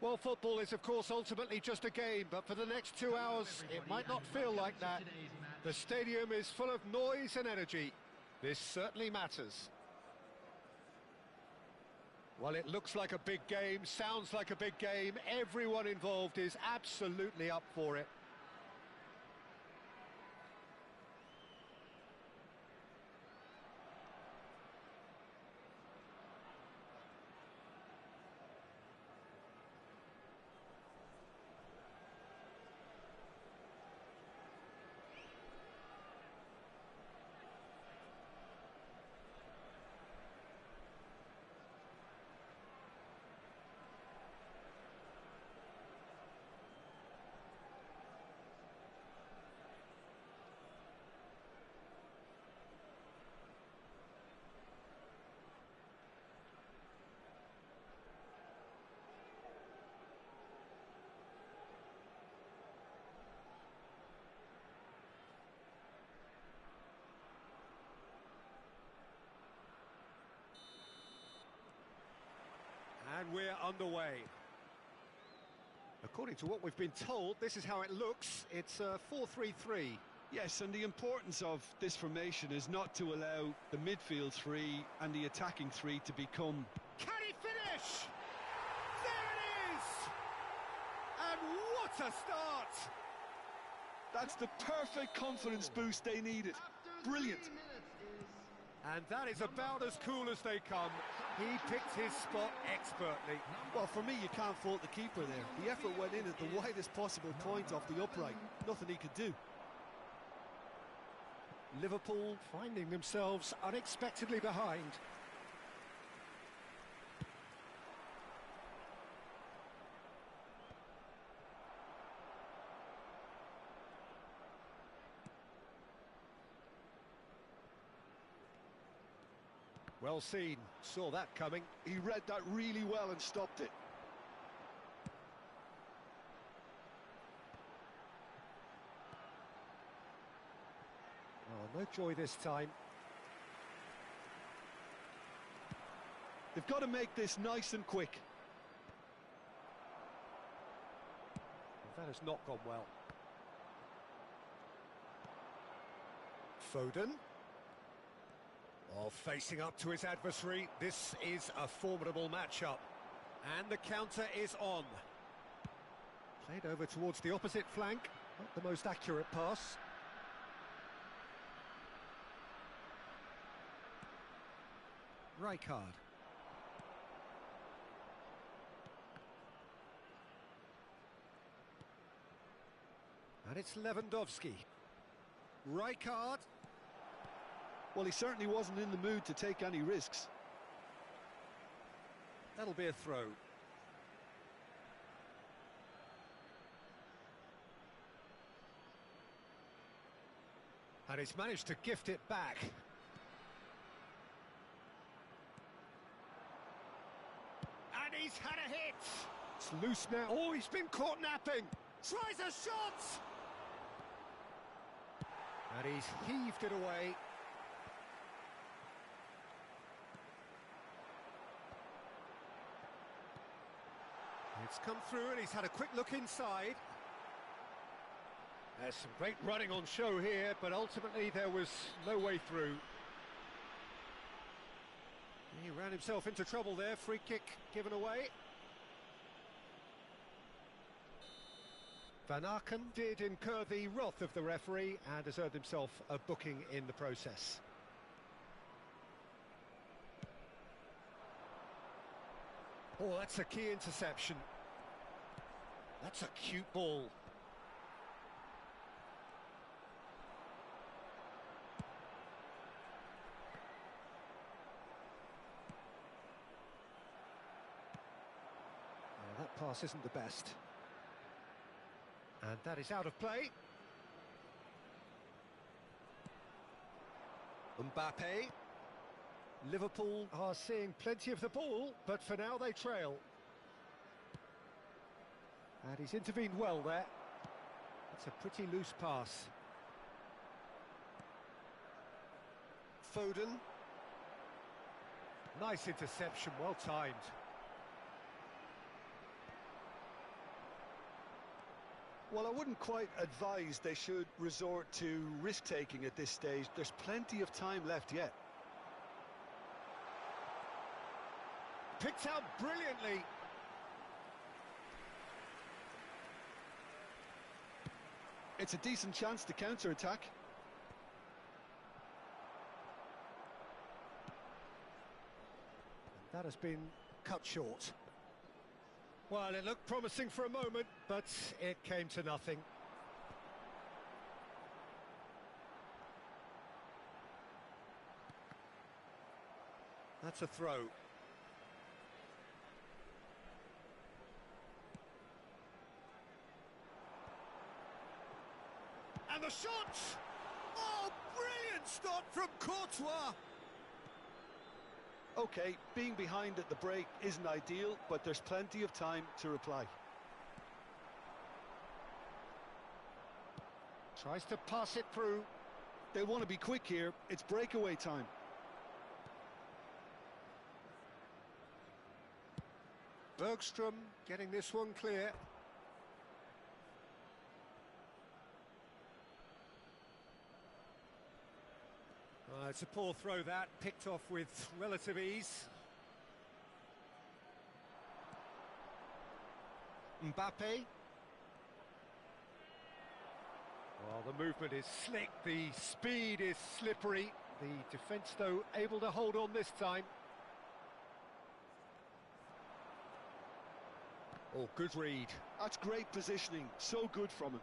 Well, football is, of course, ultimately just a game, but for the next 2 hours, it might not feel like that. The stadium is full of noise and energy. This certainly matters. Well, it looks like a big game, sounds like a big game. Everyone involved is absolutely up for it. And we're underway. According to what we've been told, this is how it looks. It's a 4-3-3. Yes, and the importance of this formation is not to allow the midfield three and the attacking three to become... Can he finish? There it is! And what a start! That's the perfect confidence boost they needed. Brilliant. And that is about as cool as they come. He picked his spot expertly. Well, for me, you can't fault the keeper there. The effort went in at the widest possible point off the upright. Nothing he could do. Liverpool finding themselves unexpectedly behind. Well seen, saw that coming. He read that really well and stopped it. Oh, no joy this time. They've got to make this nice and quick. That has not gone well. Foden. Oh, facing up to his adversary, this is a formidable matchup. And the counter is on. Played over towards the opposite flank. Not the most accurate pass. Rijkaard. And it's Lewandowski. Rijkaard. Well, he certainly wasn't in the mood to take any risks. That'll be a throw. And he's managed to gift it back. And he's had a hit! It's loose now. Oh, he's been caught napping! Tries a shot! And he's heaved it away. It's come through and he's had a quick look inside. There's some great running on show here, but ultimately there was no way through. He ran himself into trouble there, free kick given away. Van Aken did incur the wrath of the referee and has earned himself a booking in the process. Oh, that's a key interception. That's a cute ball. That pass isn't the best. And that is out of play. Mbappe. Liverpool are seeing plenty of the ball, but for now they trail. And he's intervened well there. It's a pretty loose pass. Foden. Nice interception, well timed. Well, I wouldn't quite advise they should resort to risk-taking at this stage. There's plenty of time left yet. Picked out brilliantly. It's a decent chance to counter-attack. That has been cut short. Well, it looked promising for a moment, but it came to nothing. That's a throw. And the shot! Oh, brilliant stop from Courtois! OK, being behind at the break isn't ideal, but there's plenty of time to reply. Tries to pass it through. They want to be quick here. It's breakaway time. Bergstrom getting this one clear. It's a poor throw that, picked off with relative ease. Mbappe. Well, the movement is slick, the speed is slippery. The defence, though, able to hold on this time. Oh, good read. That's great positioning, so good from him.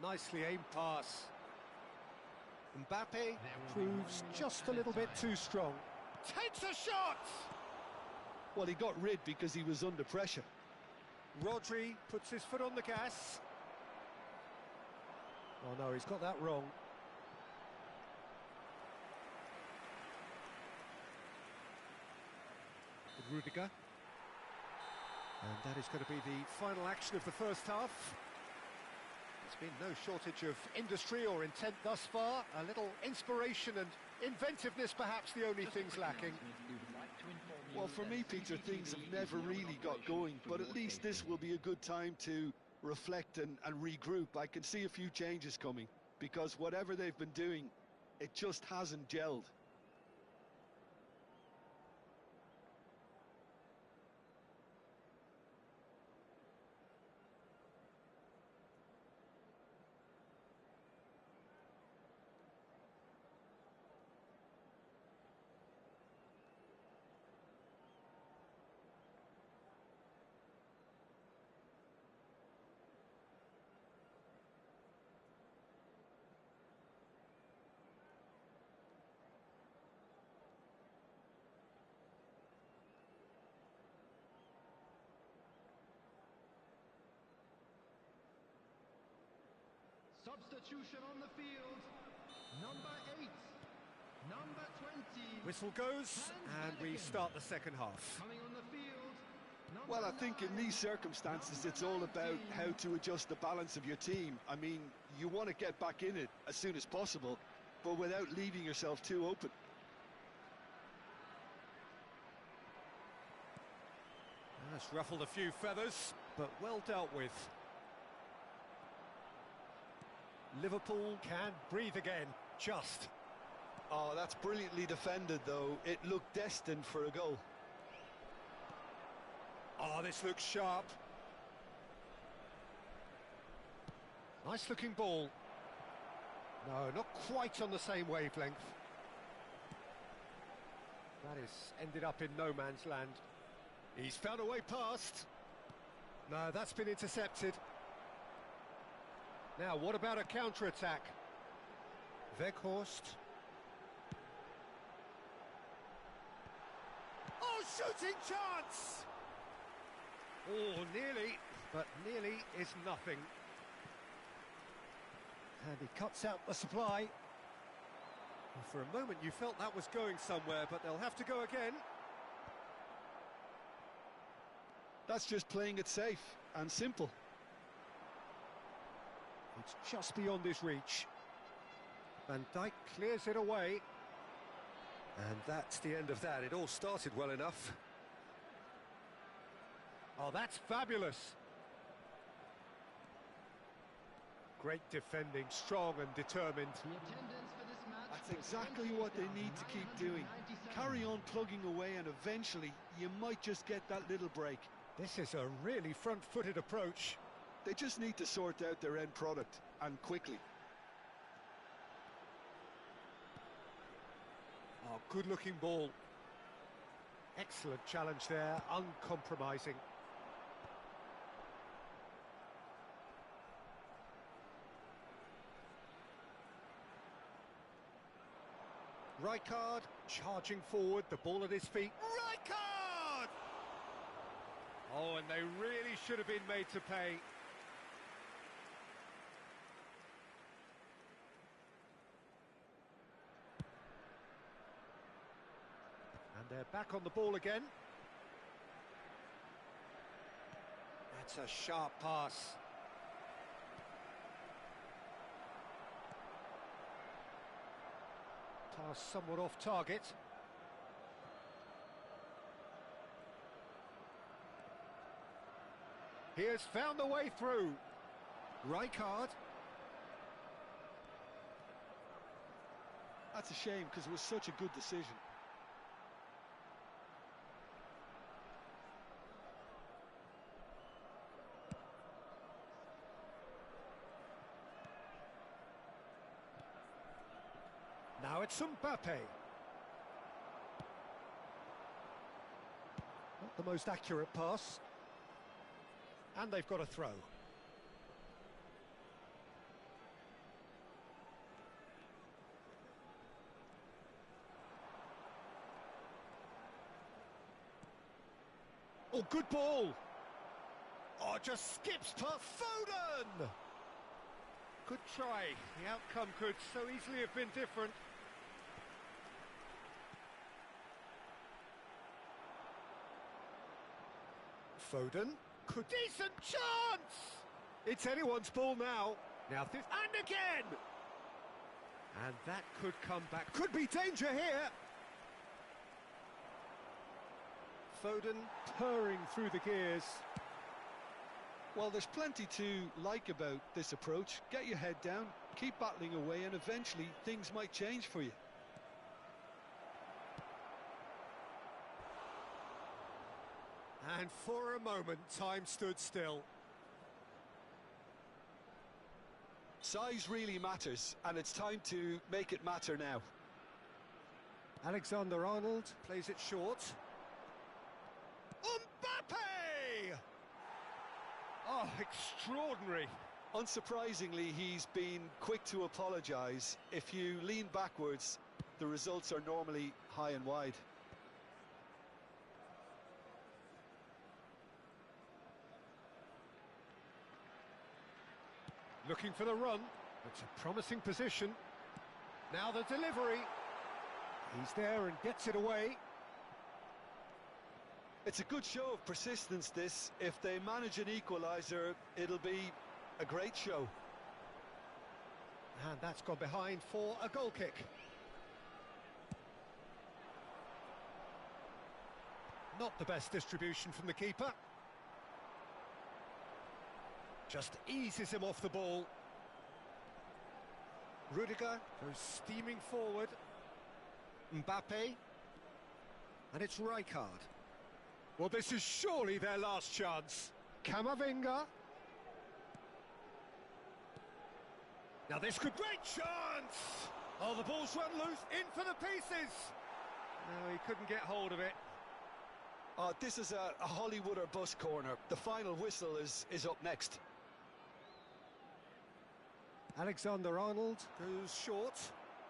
Nicely aimed pass. Mbappe proves just a little bit too strong. Takes a shot! Well, he got rid because he was under pressure. Rodri puts his foot on the gas. Oh no, he's got that wrong. Rudiger. And that is going to be the final action of the first half. There's been no shortage of industry or intent thus far. A little inspiration and inventiveness, perhaps the only things lacking. Well, for me, Peter, things have never really got going, but at least this will be a good time to reflect and regroup. I can see a few changes coming, because whatever they've been doing, it just hasn't gelled. Substitution on the field. Number 8, number 20. Whistle goes, and we start the second half. Coming on the field. Well, I think in these circumstances, it's all about how to adjust the balance of your team. I mean, you want to get back in it as soon as possible, but without leaving yourself too open. That's ruffled a few feathers, but well dealt with. Liverpool can breathe again, just. Oh, that's brilliantly defended, though. It looked destined for a goal. Oh, this looks sharp. Nice looking ball. No, not quite on the same wavelength. That is ended up in no man's land. He's found a way past. No, that's been intercepted. Now, what about a counter-attack? Weghorst. Oh, shooting chance! Oh, nearly, but nearly is nothing. And he cuts out the supply. Well, for a moment you felt that was going somewhere, but they'll have to go again. That's just playing it safe and simple. It's just beyond his reach. Van Dijk clears it away. And that's the end of that. It all started well enough. Oh, that's fabulous. Great defending, strong and determined. The attendance for this match. That's exactly what they need to keep doing. Carry on plugging away and eventually you might just get that little break. This is a really front-footed approach. They just need to sort out their end product, and quickly. Oh, good-looking ball. Excellent challenge there, uncompromising. Rijkaard charging forward, the ball at his feet. Rijkaard! Oh, and they really should have been made to pay. And they're back on the ball again. That's a sharp pass. Pass somewhat off target. He has found the way through. Rijkaard. That's a shame because it was such a good decision. Now it's Mbappe. Not the most accurate pass. And they've got a throw. Oh, good ball. Oh, just skips past Foden. Good try. The outcome could so easily have been different. Foden. Could decent chance! It's anyone's ball now. Now this and again! And that could come back. Could be danger here! Foden purring through the gears. Well, there's plenty to like about this approach. Get your head down, keep battling away, and eventually things might change for you. And for a moment, time stood still. Size really matters, and it's time to make it matter now. Alexander-Arnold plays it short. Mbappe! Oh, extraordinary. Unsurprisingly, he's been quick to apologise. If you lean backwards, the results are normally high and wide. Looking for the run. It's a promising position. Now the delivery. He's there and gets it away. It's a good show of persistence, this. If they manage an equaliser, it'll be a great show. And that's gone behind for a goal kick. Not the best distribution from the keeper. Just eases him off the ball. Rudiger goes steaming forward. Mbappe. And it's Rijkaard. Well, this is surely their last chance. Camavinga. Now this could... Great chance! Oh, the ball's run loose. In for the pieces. No, he couldn't get hold of it. This is a Hollywood or bust corner. The final whistle is up next. Alexander-Arnold goes short.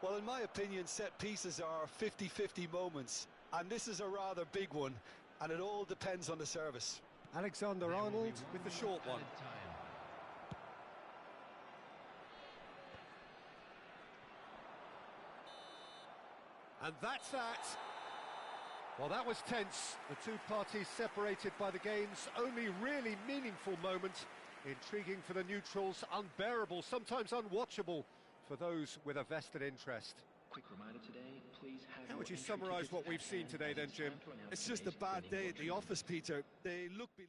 Well, in my opinion, set pieces are 50-50 moments, and this is a rather big one, and it all depends on the service. Alexander-Arnold with the short one. And that's that. Well, that was tense. The two parties separated by the game's only really meaningful moment. Intriguing for the neutrals, unbearable, sometimes unwatchable for those with a vested interest. Quick reminder today, please have How would you your entry summarise tickets what we've at seen hand, today as then, it's Jim? time to announce It's just a today's bad winning day at the lottery office, Peter. They look below.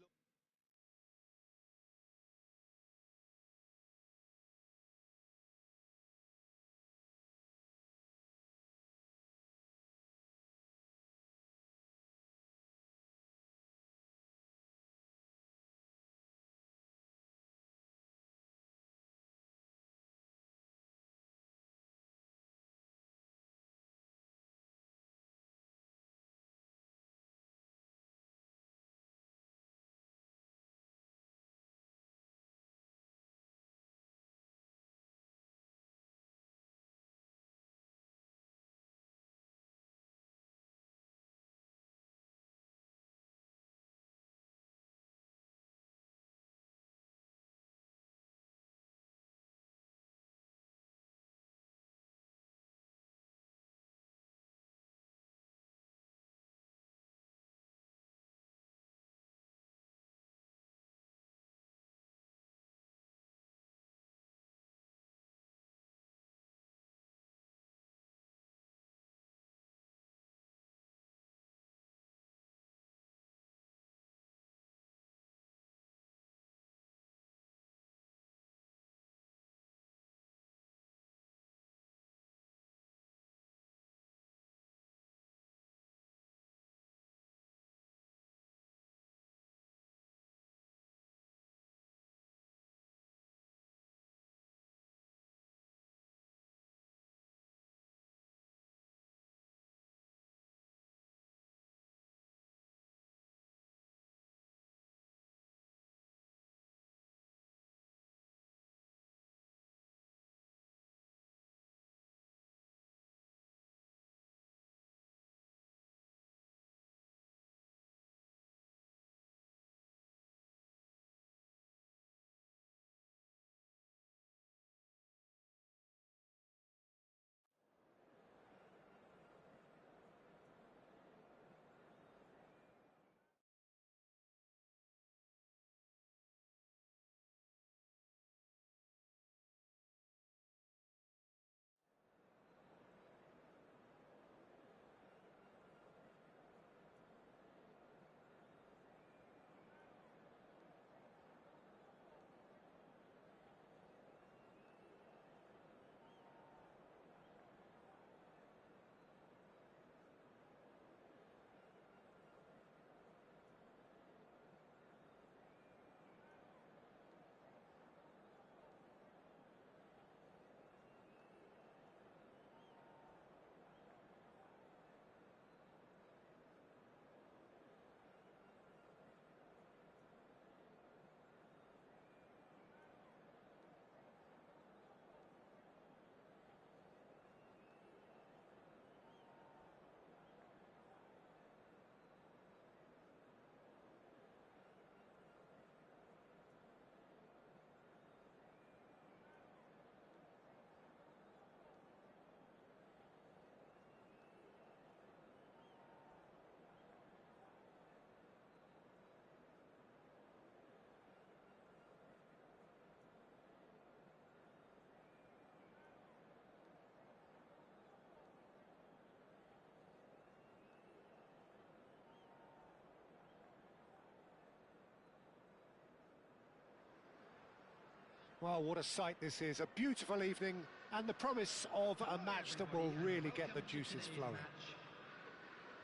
Well, what a sight this is. A beautiful evening and the promise of a match that will really get the juices flowing.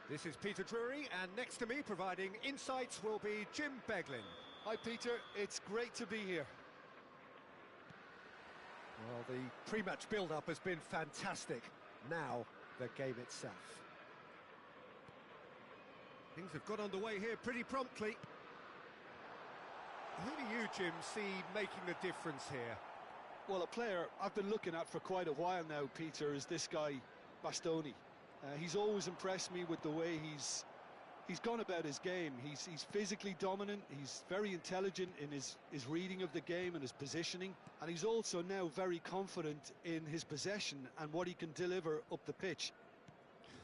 This is Peter Drury, and next to me providing insights will be Jim Beglin. Hi, Peter. It's great to be here. Well, the pre-match build-up has been fantastic. Now, the game itself. Things have got underway here pretty promptly. Who do you, Jim, see making the difference here? Well, a player I've been looking at for quite a while now, Peter, is this guy, Bastoni. He's always impressed me with the way he's gone about his game. He's physically dominant, he's very intelligent in his reading of the game and his positioning, and he's also now very confident in his possession and what he can deliver up the pitch.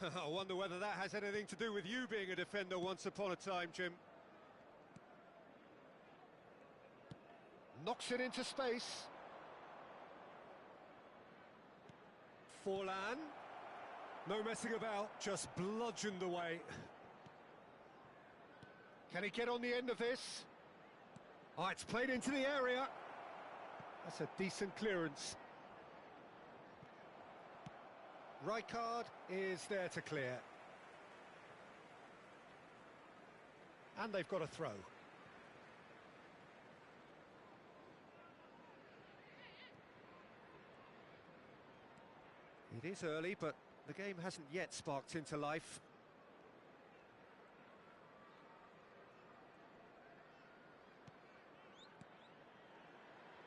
I wonder whether that has anything to do with you being a defender once upon a time, Jim. Knocks it into space. Forlan. No messing about, just bludgeoned away. Can he get on the end of this? Oh, it's played into the area. That's a decent clearance. Rijkaard is there to clear. And they've got a throw. It is early, but the game hasn't yet sparked into life.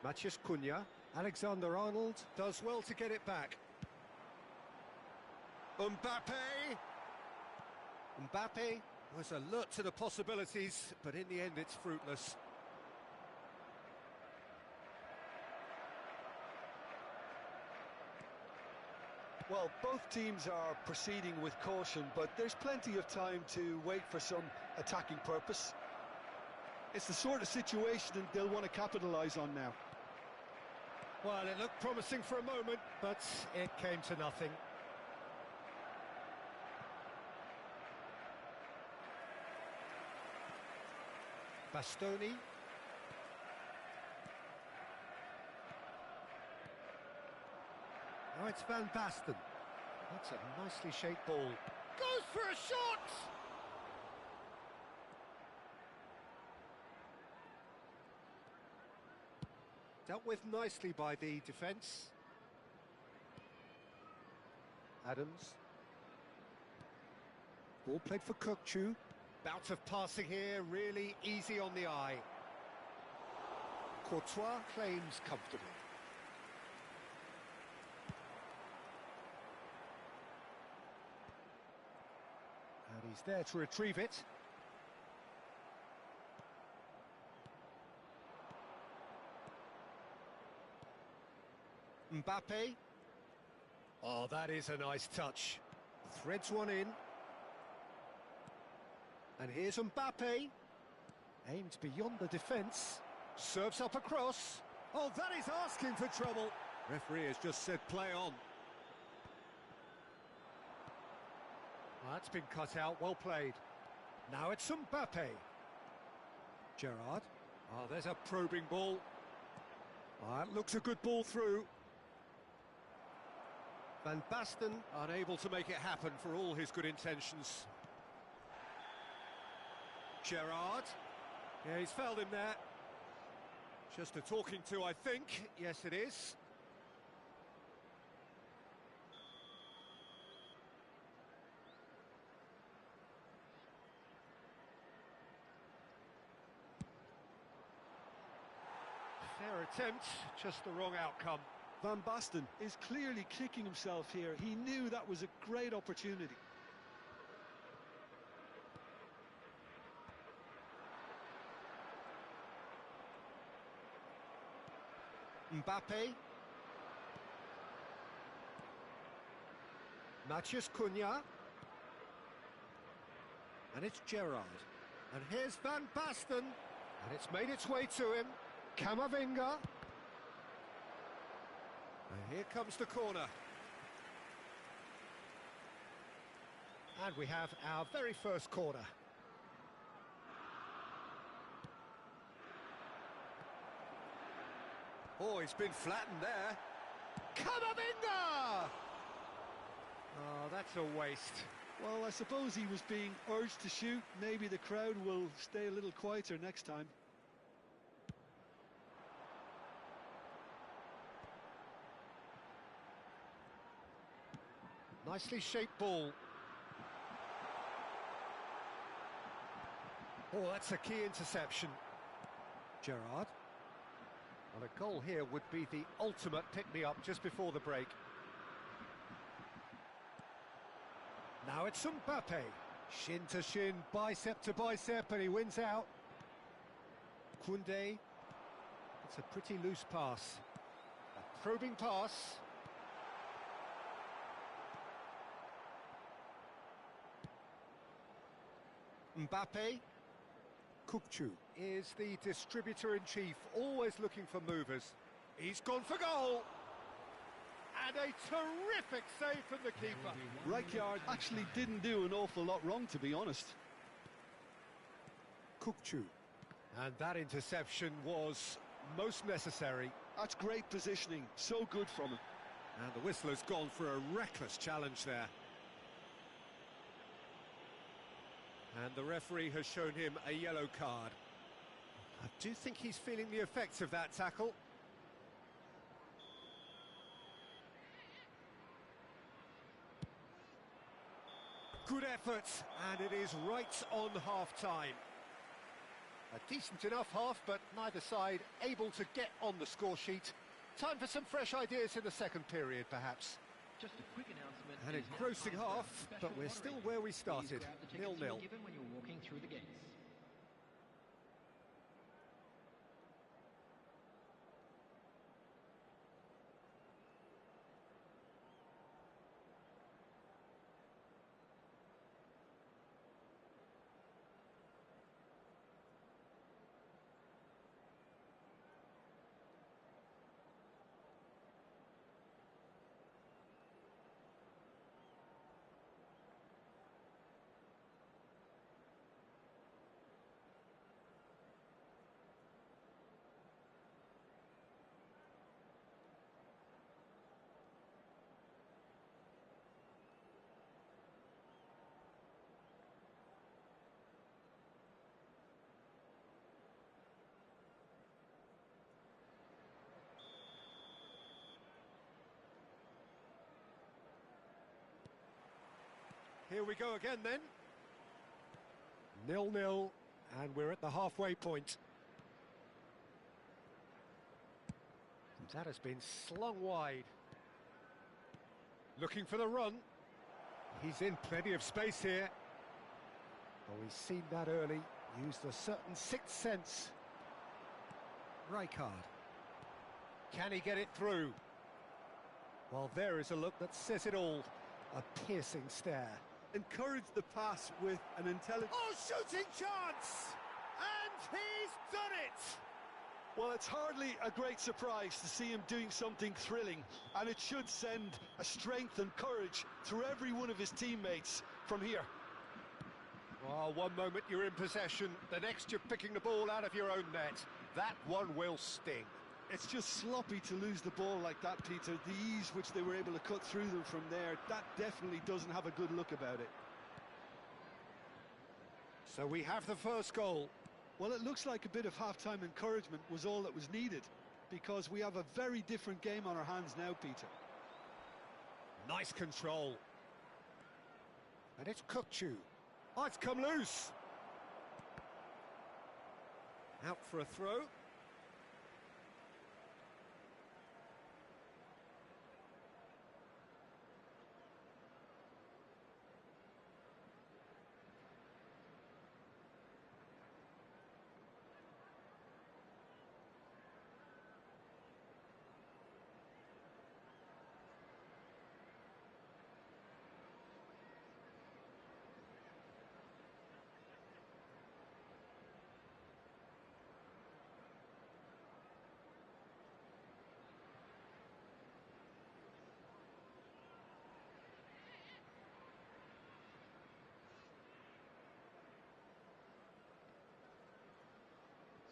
Matías Cunha. Alexander-Arnold does well to get it back. Mbappe was alert to the possibilities, but in the end it's fruitless. Well, both teams are proceeding with caution, but there's plenty of time to wait for some attacking purpose. It's the sort of situation that they'll want to capitalise on now. Well, it looked promising for a moment, but it came to nothing. Bastoni. Now it's Van Basten. That's a nicely shaped ball. Goes for a shot! Dealt with nicely by the defence. Adams. Ball played for Kökçü. Bout of passing here, really easy on the eye. Courtois claims comfortably. And he's there to retrieve it. Mbappe. Oh, that is a nice touch. Threads one in. And here's Mbappe. Aimed beyond the defence. Serves up across. Oh, that is asking for trouble. Referee has just said play on. Well, that's been cut out, well played. Now it's Mbappe. Gerrard. Oh, there's a probing ball. Oh, that looks a good ball through. Van Basten unable to make it happen for all his good intentions. Gerrard. Yeah, he's fouled him there. Just a talking to, I think. Yes, it is. Fair attempt, just the wrong outcome. Van Basten is clearly kicking himself here. He knew that was a great opportunity. Mbappe. Matías Cunha. And it's Gerrard. And here's Van Basten. And it's made its way to him. Camavinga. And here comes the corner. And we have our very first corner. Oh, he's been flattened there. Camavinga! Oh, that's a waste. Well, I suppose he was being urged to shoot. Maybe the crowd will stay a little quieter next time. Nicely shaped ball. Oh, that's a key interception. Gerrard. Well, a goal here would be the ultimate pick-me-up just before the break. Now it's Mbappe. Shin to shin, bicep to bicep, and he wins out. Koundé. It's a pretty loose pass. A probing pass. Mbappe. Kukçu is the distributor-in-chief, always looking for movers. He's gone for goal! And a terrific save from the keeper. Rijkaard actually didn't do an awful lot wrong, to be honest. Kukçu. And that interception was most necessary. That's great positioning, so good from him. And the whistler's gone for a reckless challenge there. And the referee has shown him a yellow card. I do think he's feeling the effects of that tackle. Good effort, and it is right on half-time. A decent enough half, but neither side able to get on the score sheet. Time for some fresh ideas in the second period, perhaps. Just a quick announcement. An engrossing half, but we're still where we started, 0-0. Given when you're walking through the gates. Here we go again then. 0-0, and we're at the halfway point. That has been slung wide. Looking for the run. He's in plenty of space here. Oh, he's seen that early. Used a certain sixth sense. Rijkaard. Can he get it through? Well, there is a look that says it all. A piercing stare. Encourage the pass with an intelligent... Oh, shooting chance! And he's done it! Well, it's hardly a great surprise to see him doing something thrilling, and it should send a strength and courage through every one of his teammates from here. Well, one moment you're in possession, the next you're picking the ball out of your own net. That one will sting. It's just sloppy to lose the ball like that, Peter. The ease which they were able to cut through them from there, that definitely doesn't have a good look about it. So we have the first goal. Well, it looks like a bit of half-time encouragement was all that was needed, because we have a very different game on our hands now, Peter. Nice control. And it's Kukçu. Oh, it's come loose. Out for a throw.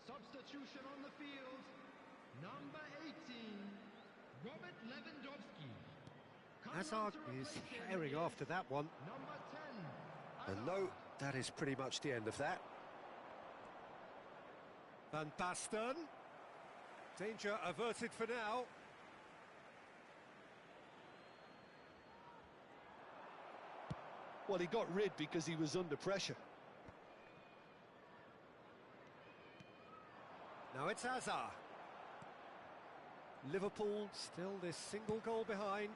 Substitution on the field. Number 18, Robert Lewandowski. Hazard is herring after that one. Number 10. And no, that is pretty much the end of that. Van Basten. Danger averted for now. Well, he got rid because he was under pressure. Now it's Hazard. Liverpool still this single goal behind.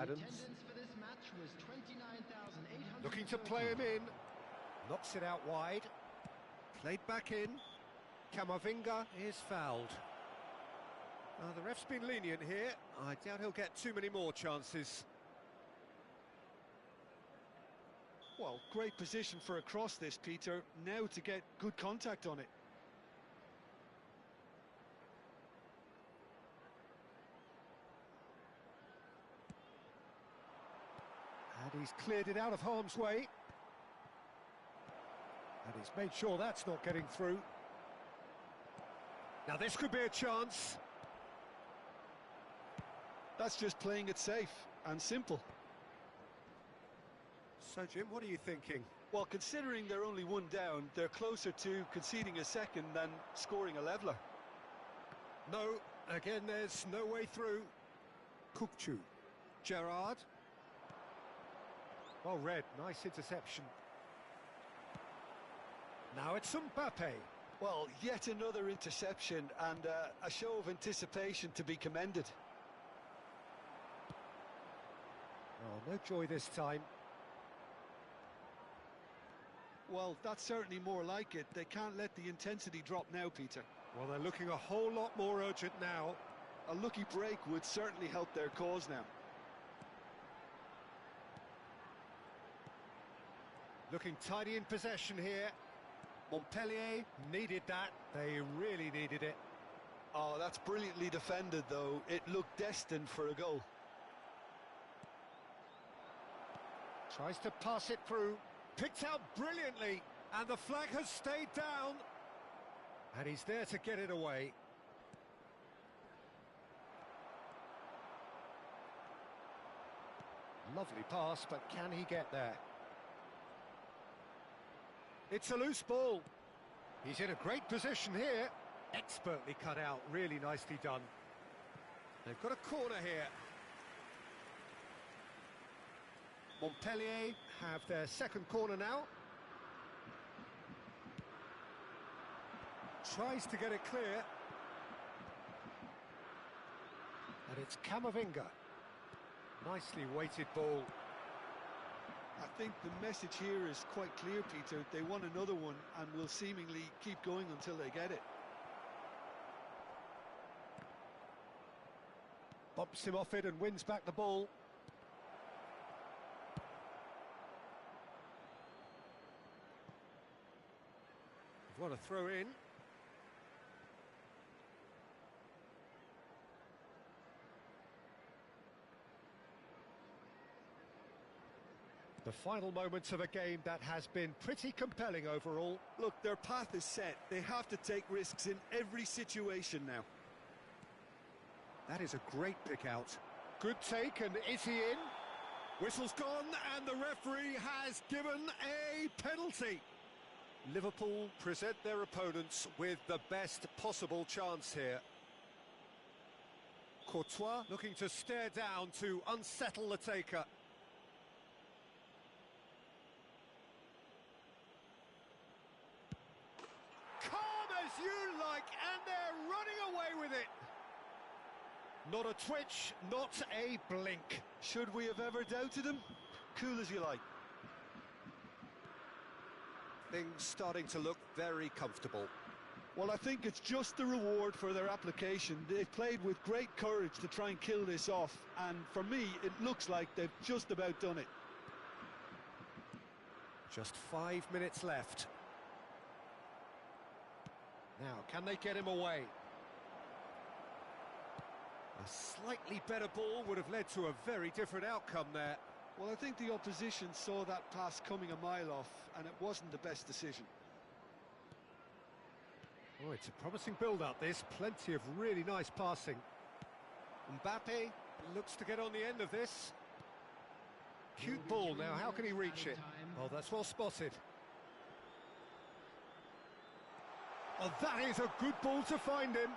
Adams. Attendance for this match was 29,800. Looking to play him in. Knocks it out wide. Played back in. Camavinga is fouled. The ref's been lenient here. I doubt he'll get too many more chances. Well, great position for a cross this, Peter. Now to get good contact on it. And he's cleared it out of harm's way. And he's made sure that's not getting through. Now this could be a chance. That's just playing it safe and simple. So, Jim, what are you thinking? Well, considering they're only one down, they're closer to conceding a second than scoring a leveller. No, again, there's no way through. Kukçu. Gerrard. Well read, nice interception. Now it's Mbappe. Well, yet another interception and a show of anticipation to be commended. Oh, no joy this time. Well, that's certainly more like it. They can't let the intensity drop now, Peter. Well, they're looking a whole lot more urgent now. A lucky break would certainly help their cause now. Looking tidy in possession here. Montpellier needed that. They really needed it. Oh, that's brilliantly defended, though. It looked destined for a goal. Tries to pass it through. Picked out brilliantly. And the flag has stayed down. And he's there to get it away. Lovely pass, but can he get there? It's a loose ball. He's in a great position here. Expertly cut out, really nicely done. They've got a corner here. Montpellier have their second corner now. Tries to get it clear. And it's Camavinga. Nicely weighted ball. I think the message here is quite clear, Peter. They want another one and will seemingly keep going until they get it. Bumps him off it and wins back the ball. What a throw in. The final moments of a game that has been pretty compelling overall. Look, their path is set. They have to take risks in every situation now. That is a great pick out. Good take, and is he in? Whistle's gone, and the referee has given a penalty. Liverpool present their opponents with the best possible chance here. Courtois looking to stare down to unsettle the taker. Calm as you like, and they're running away with it. Not a twitch, not a blink. Should we have ever doubted him? Cool as you like. Things starting to look very comfortable. Well, I think it's just the reward for their application. They've played with great courage to try and kill this off, and for me, it looks like they've just about done it. Just 5 minutes left. Now, can they get him away? A slightly better ball would have led to a very different outcome there. Well, I think the opposition saw that pass coming a mile off, and it wasn't the best decision. Oh, it's a promising build-up, this. Plenty of really nice passing. Mbappe looks to get on the end of this. Cute ball now, how can he reach it? Oh, that's well spotted. Oh, that is a good ball to find him.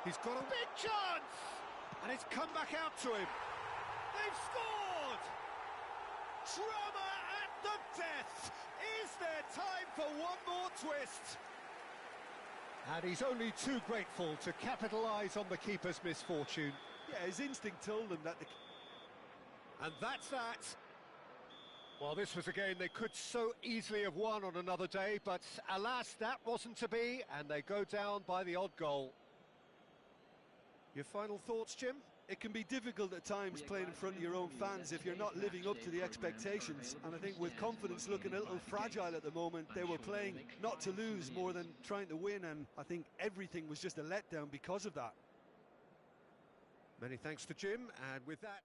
He's got a big chance! And it's come back out to him. They've scored! Drama at the death! Is there time for one more twist? And he's only too grateful to capitalise on the keeper's misfortune. Yeah, his instinct told him that And that's that. Well, this was a game they could so easily have won on another day, but alas, that wasn't to be, and they go down by the odd goal. Your final thoughts, Jim? It can be difficult at times playing in front of your own fans if you're not living up to the expectations, and I think with confidence looking a little fragile at the moment, they were playing not to lose more than trying to win, and I think everything was just a letdown because of that. Many thanks to Jim, and with that...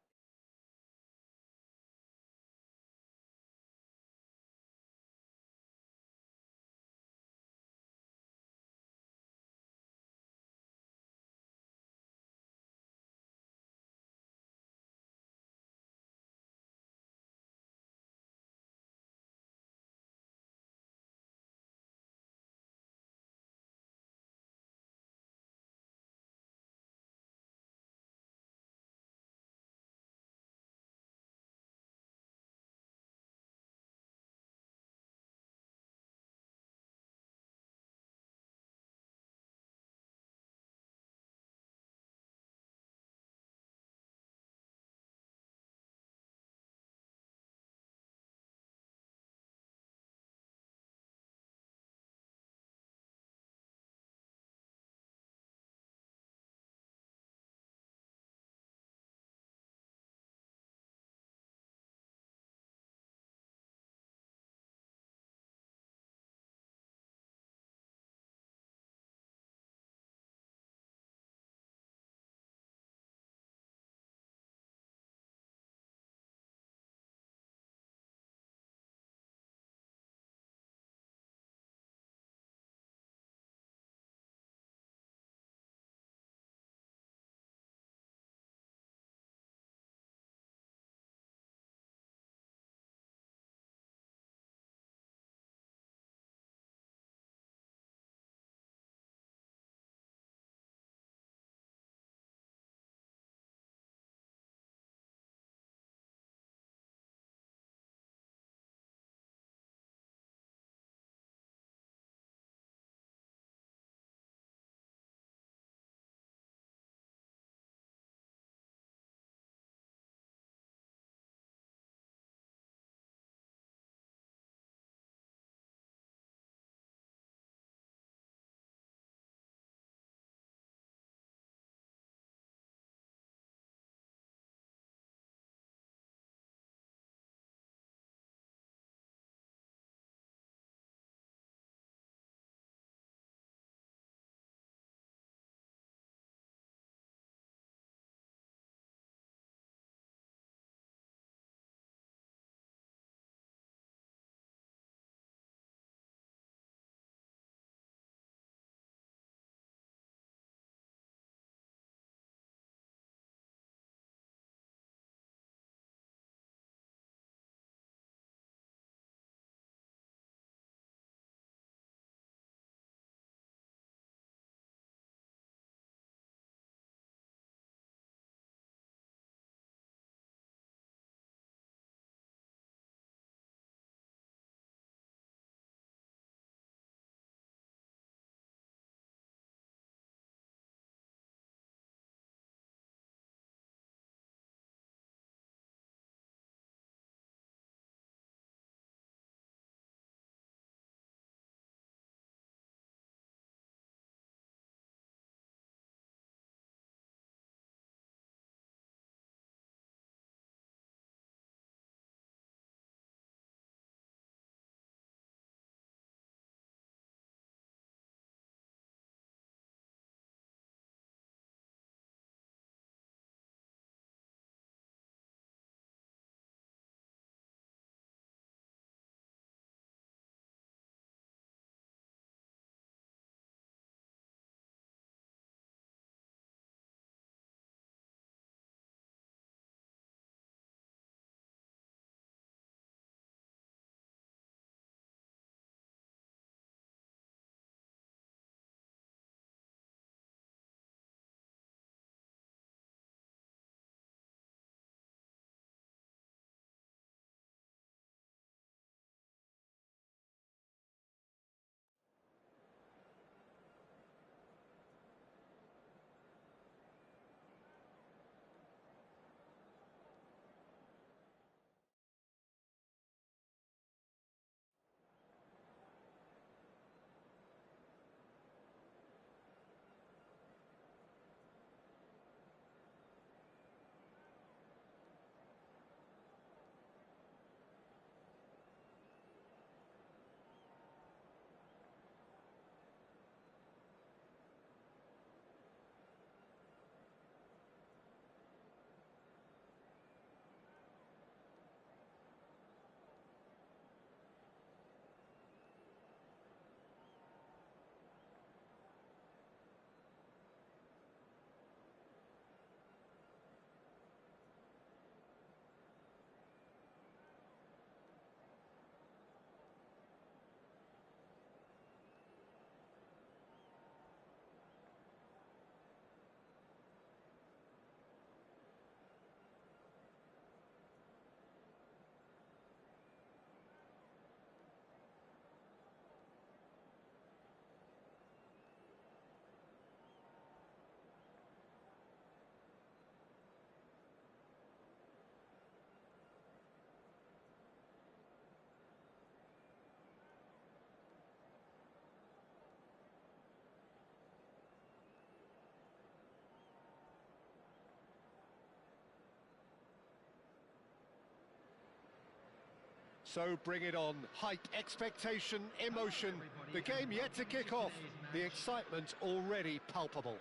So bring it on. Hype, expectation, emotion. The game yet to kick off. The excitement already palpable.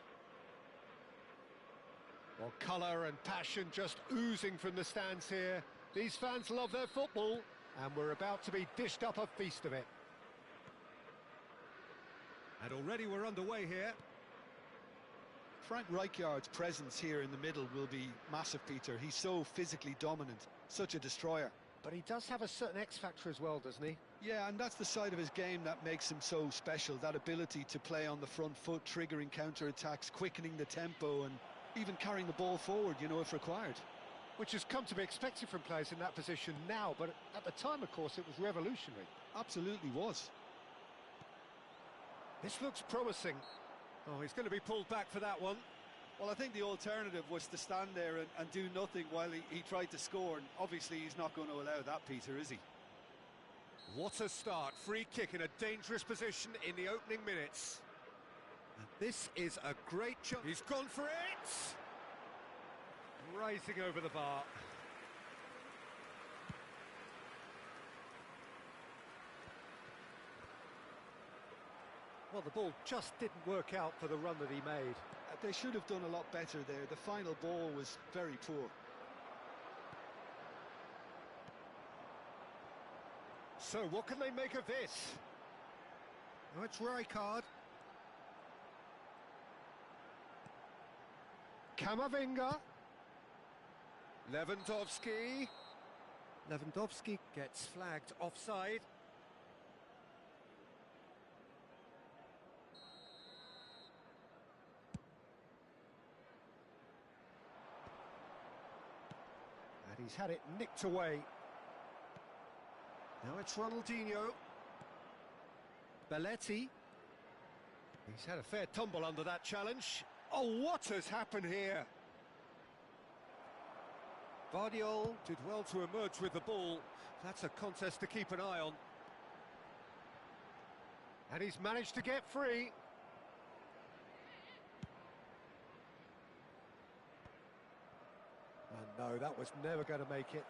Well, colour and passion just oozing from the stands here. These fans love their football, and we're about to be dished up a feast of it. And already we're underway here. Frank Rijkaard's presence here in the middle will be massive, Peter. He's so physically dominant, such a destroyer. But he does have a certain X-factor as well, doesn't he? Yeah, and that's the side of his game that makes him so special, that ability to play on the front foot, triggering counter-attacks, quickening the tempo, and even carrying the ball forward, you know, if required. Which has come to be expected from players in that position now, but at the time, of course, it was revolutionary. Absolutely was. This looks promising. Oh, he's going to be pulled back for that one. Well, I think the alternative was to stand there and do nothing while he tried to score, and obviously he's not going to allow that, Peter, is he? What a start. Free kick in a dangerous position in the opening minutes. And this is a great chance. He's gone for it! Rising over the bar. Well, the ball just didn't work out for the run that he made. They should have done a lot better there. The final ball was very poor. So, what can they make of this? Oh, it's Rijkaard. Camavinga. Lewandowski. Lewandowski gets flagged offside. And he's had it nicked away. Now it's Ronaldinho. Belletti. He's had a fair tumble under that challenge. Oh, what has happened here? Vardiol did well to emerge with the ball. That's a contest to keep an eye on. And he's managed to get free. And no, that was never going to make it.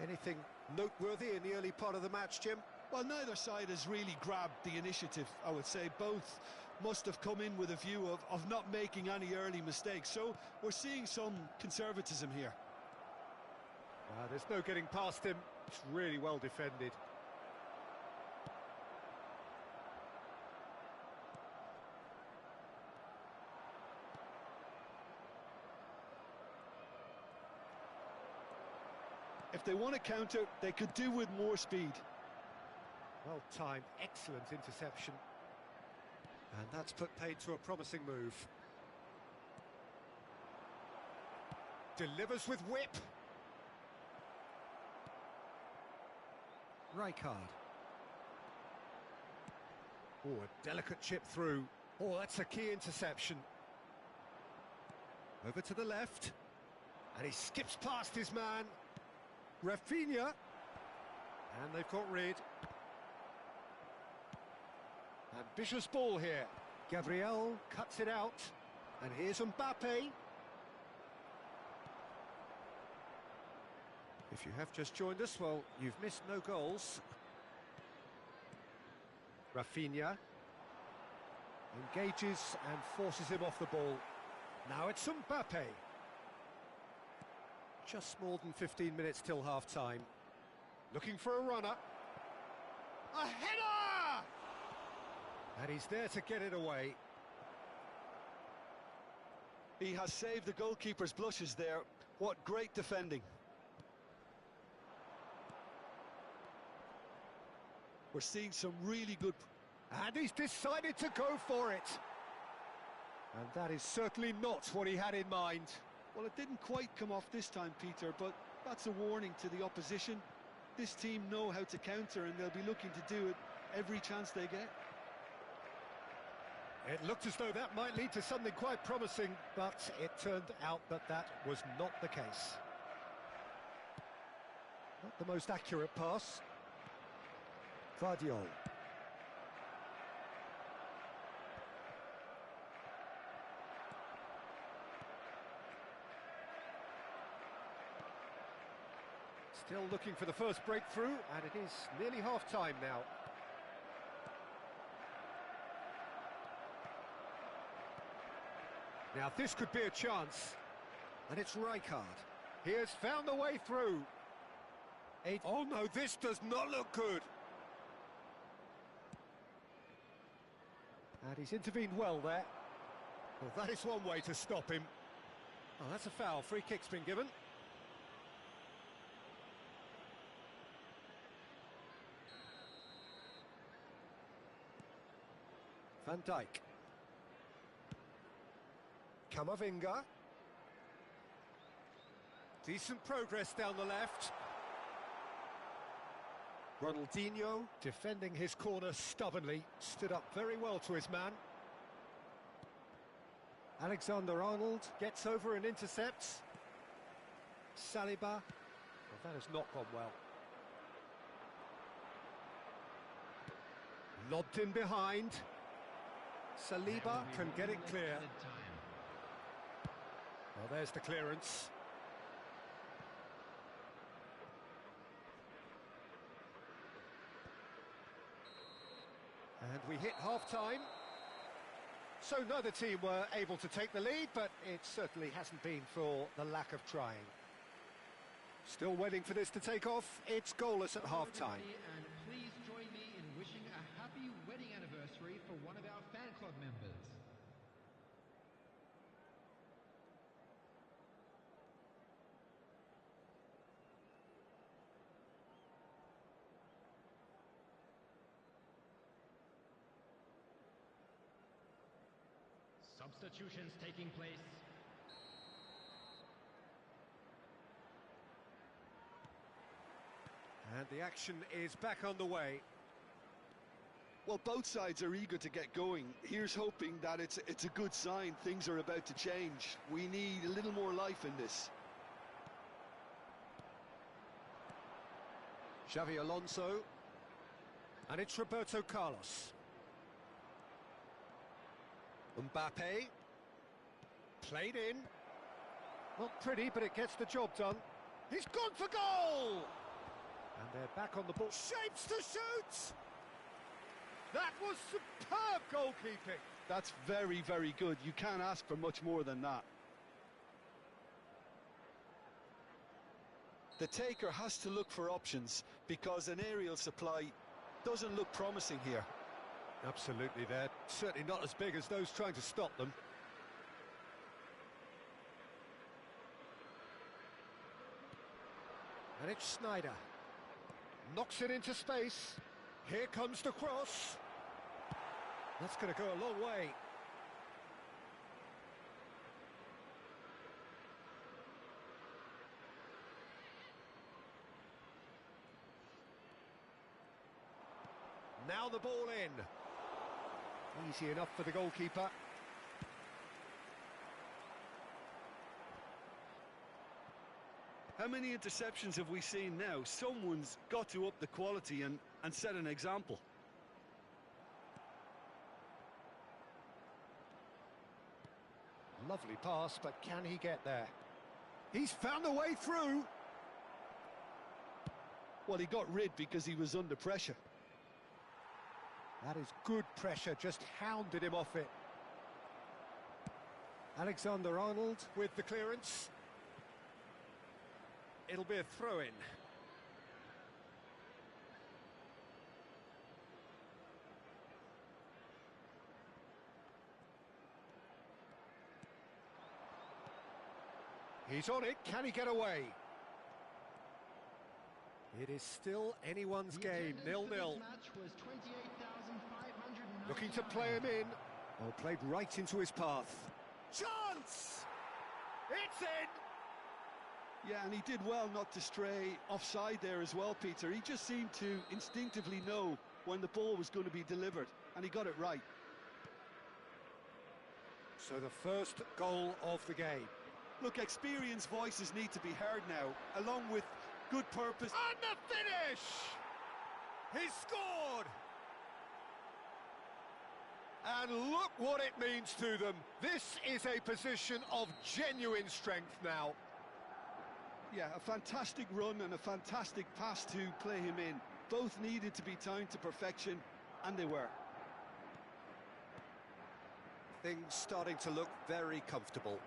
Anything noteworthy in the early part of the match, Jim? Well, neither side has really grabbed the initiative, I would say. Both must have come in with a view of not making any early mistakes. So we're seeing some conservatism here. There's no getting past him. It's really well defended. If they want to counter, they could do with more speed. Well timed, excellent interception. And that's put paid to a promising move. Delivers with whip. Rijkaard. Oh, a delicate chip through. Oh, that's a key interception. Over to the left. And he skips past his man. Rafinha. And they've got rid. Ambitious ball here. Gabriel cuts it out. And here's Mbappe. If you have just joined us, well, you've missed no goals. Rafinha engages and forces him off the ball. Now it's Mbappe. Just more than 15 minutes till half-time. Looking for a runner. A header! And he's there to get it away. He has saved the goalkeeper's blushes there. What great defending. We're seeing some really good... And he's decided to go for it. And that is certainly not what he had in mind. Well, it didn't quite come off this time, Peter, but that's a warning to the opposition. This team know how to counter, and they'll be looking to do it every chance they get. It looked as though that might lead to something quite promising, but it turned out that that was not the case. Not the most accurate pass. Vardiol. Still looking for the first breakthrough, and it is nearly half-time now. Now this could be a chance, and it's Rijkaard. He has found the way through. Oh no, this does not look good. And he's intervened well there. Well, that is one way to stop him. Oh, that's a foul. Free kick's been given. Van Dijk. Camavinga. Decent progress down the left. Ronaldinho, defending his corner stubbornly, stood up very well to his man. Alexander-Arnold gets over and intercepts. Saliba. Well, that has not gone well. Lobbed in behind. Saliba can get it clear. Well, there's the clearance. And we hit half-time. So neither team were able to take the lead, but it certainly hasn't been for the lack of trying. Still waiting for this to take off. It's goalless at half-time. And please join me in wishing a happy wedding anniversary for one of our fan club members. Substitutions taking place. And the action is back on the way. Well, both sides are eager to get going. Here's hoping that it's a good sign. Things are about to change. We need a little more life in this. Xavi Alonso. And it's Roberto Carlos. Mbappe. Played in. Not pretty, but it gets the job done. He's gone for goal! And they're back on the ball. Shapes to shoot! That was superb goalkeeping. That's very, very good. You can't ask for much more than that. The taker has to look for options because an aerial supply doesn't look promising here. Absolutely, they're certainly not as big as those trying to stop them. And it's Snyder. Knocks it into space. Here comes the cross. That's going to go a long way. Now the ball in. Easy enough for the goalkeeper. How many interceptions have we seen now? Someone's got to up the quality and set an example. Lovely pass, but can he get there? He's found a way through. Well, he got rid because he was under pressure. That is good pressure, just hounded him off it. Alexander-Arnold with the clearance. It'll be a throw-in. He's on it, can he get away? It is still anyone's game, 0-0. Looking to play him in. Oh, played right into his path. Chance! It's in! Yeah, and he did well not to stray offside there as well, Peter. He just seemed to instinctively know when the ball was going to be delivered, and he got it right. So the first goal of the game. Look, experienced voices need to be heard now, along with good purpose. And the finish! He's scored! And look what it means to them. This is a position of genuine strength now. Yeah, a fantastic run and a fantastic pass to play him in. Both needed to be timed to perfection, and they were. Things starting to look very comfortable.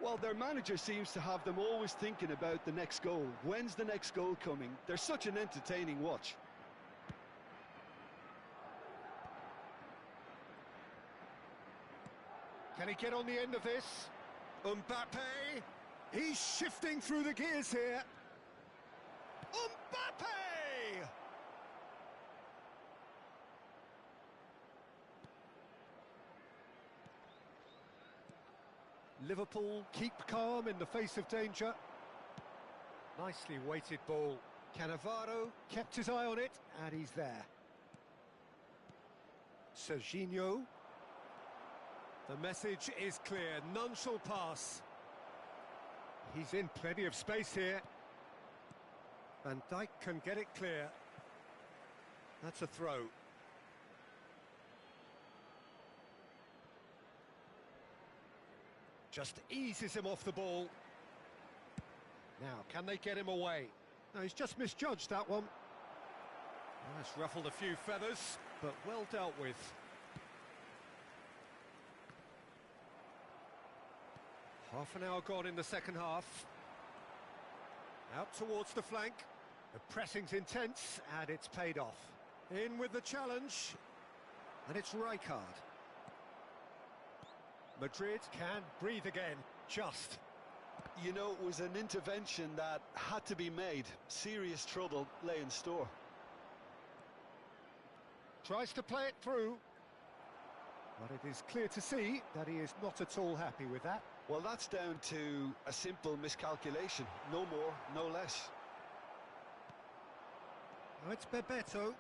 Well, their manager seems to have them always thinking about the next goal. When's the next goal coming? They're such an entertaining watch. Can he get on the end of this? Mbappe! He's shifting through the gears here. Mbappe! Liverpool keep calm in the face of danger. Nicely weighted ball. Cannavaro kept his eye on it, and he's there. Serginho. The message is clear, none shall pass. He's in plenty of space here. Van Dijk can get it clear. That's a throw. Just eases him off the ball. Now, can they get him away? No, he's just misjudged that one. Well, that's ruffled a few feathers, but well dealt with. Half an hour gone in the second half. Out towards the flank. The pressing's intense, and it's paid off. In with the challenge, and it's Rijkaard. Madrid can breathe again, just. You know, it was an intervention that had to be made. Serious trouble lay in store. Tries to play it through. But it is clear to see that he is not at all happy with that. Well, that's down to a simple miscalculation. No more, no less. Oh, it's Bebeto.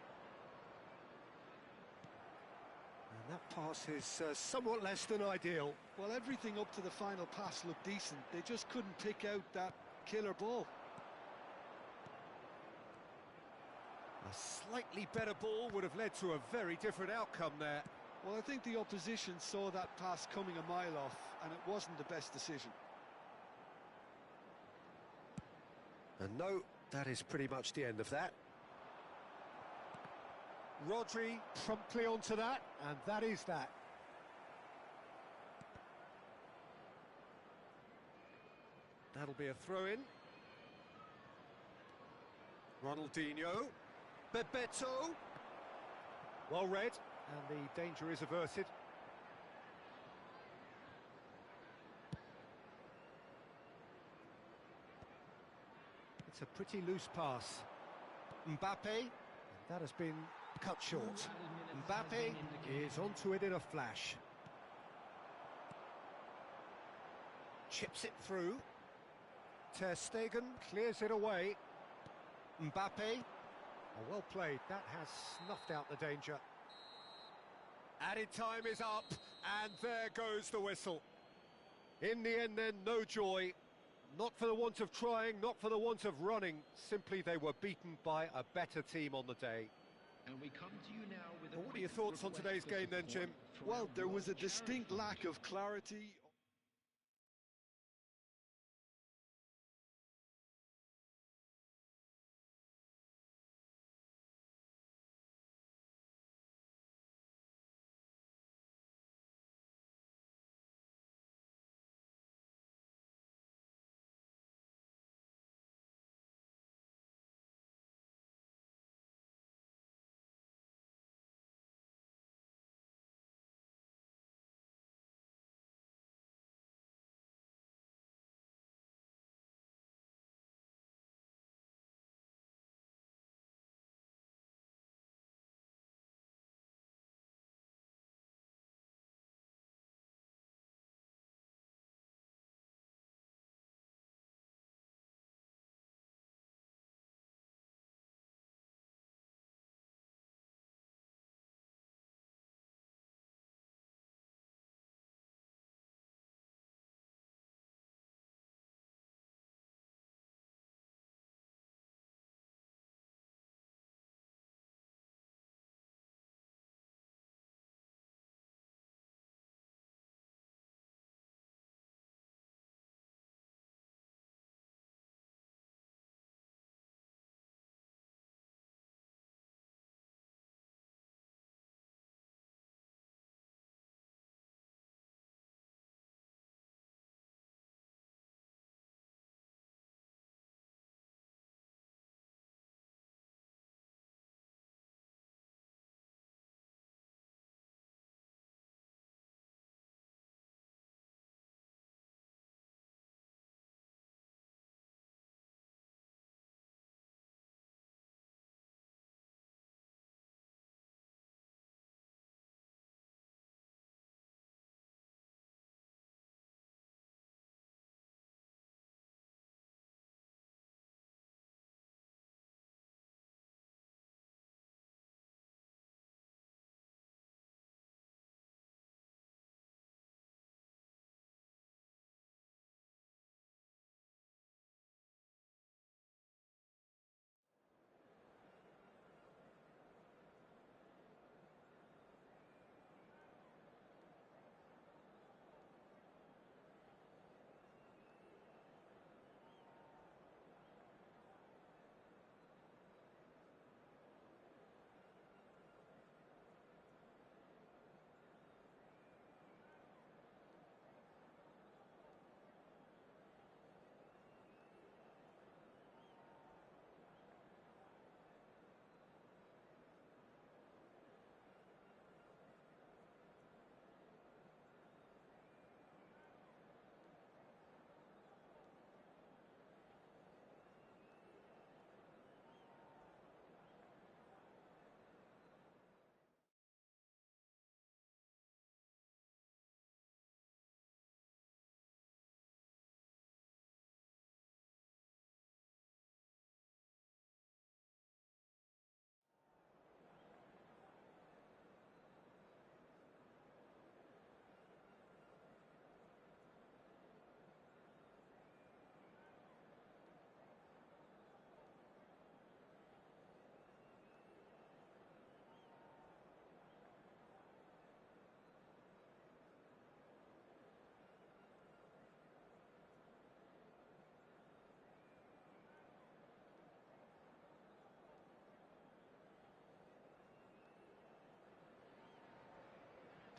And that pass is somewhat less than ideal. Well, everything up to the final pass looked decent. They just couldn't pick out that killer ball. A slightly better ball would have led to a very different outcome there. Well, I think the opposition saw that pass coming a mile off, and it wasn't the best decision. And no, that is pretty much the end of that. Rodri promptly onto that, and that is that. That'll be a throw-in. Ronaldinho. Bebeto. Well read, and the danger is averted. It's a pretty loose pass. Mbappe. That has been cut short. Mbappe is onto it in a flash. Chips it through. Ter Stegen clears it away. Mbappe. Oh, well played. That has snuffed out the danger. Added time is up, and there goes the whistle. In the end then, no joy. Not for the want of trying, not for the want of running. Simply they were beaten by a better team on the day. And we come to you now with a What are your thoughts on today's game then, Jim? Well, there was a distinct lack of clarity.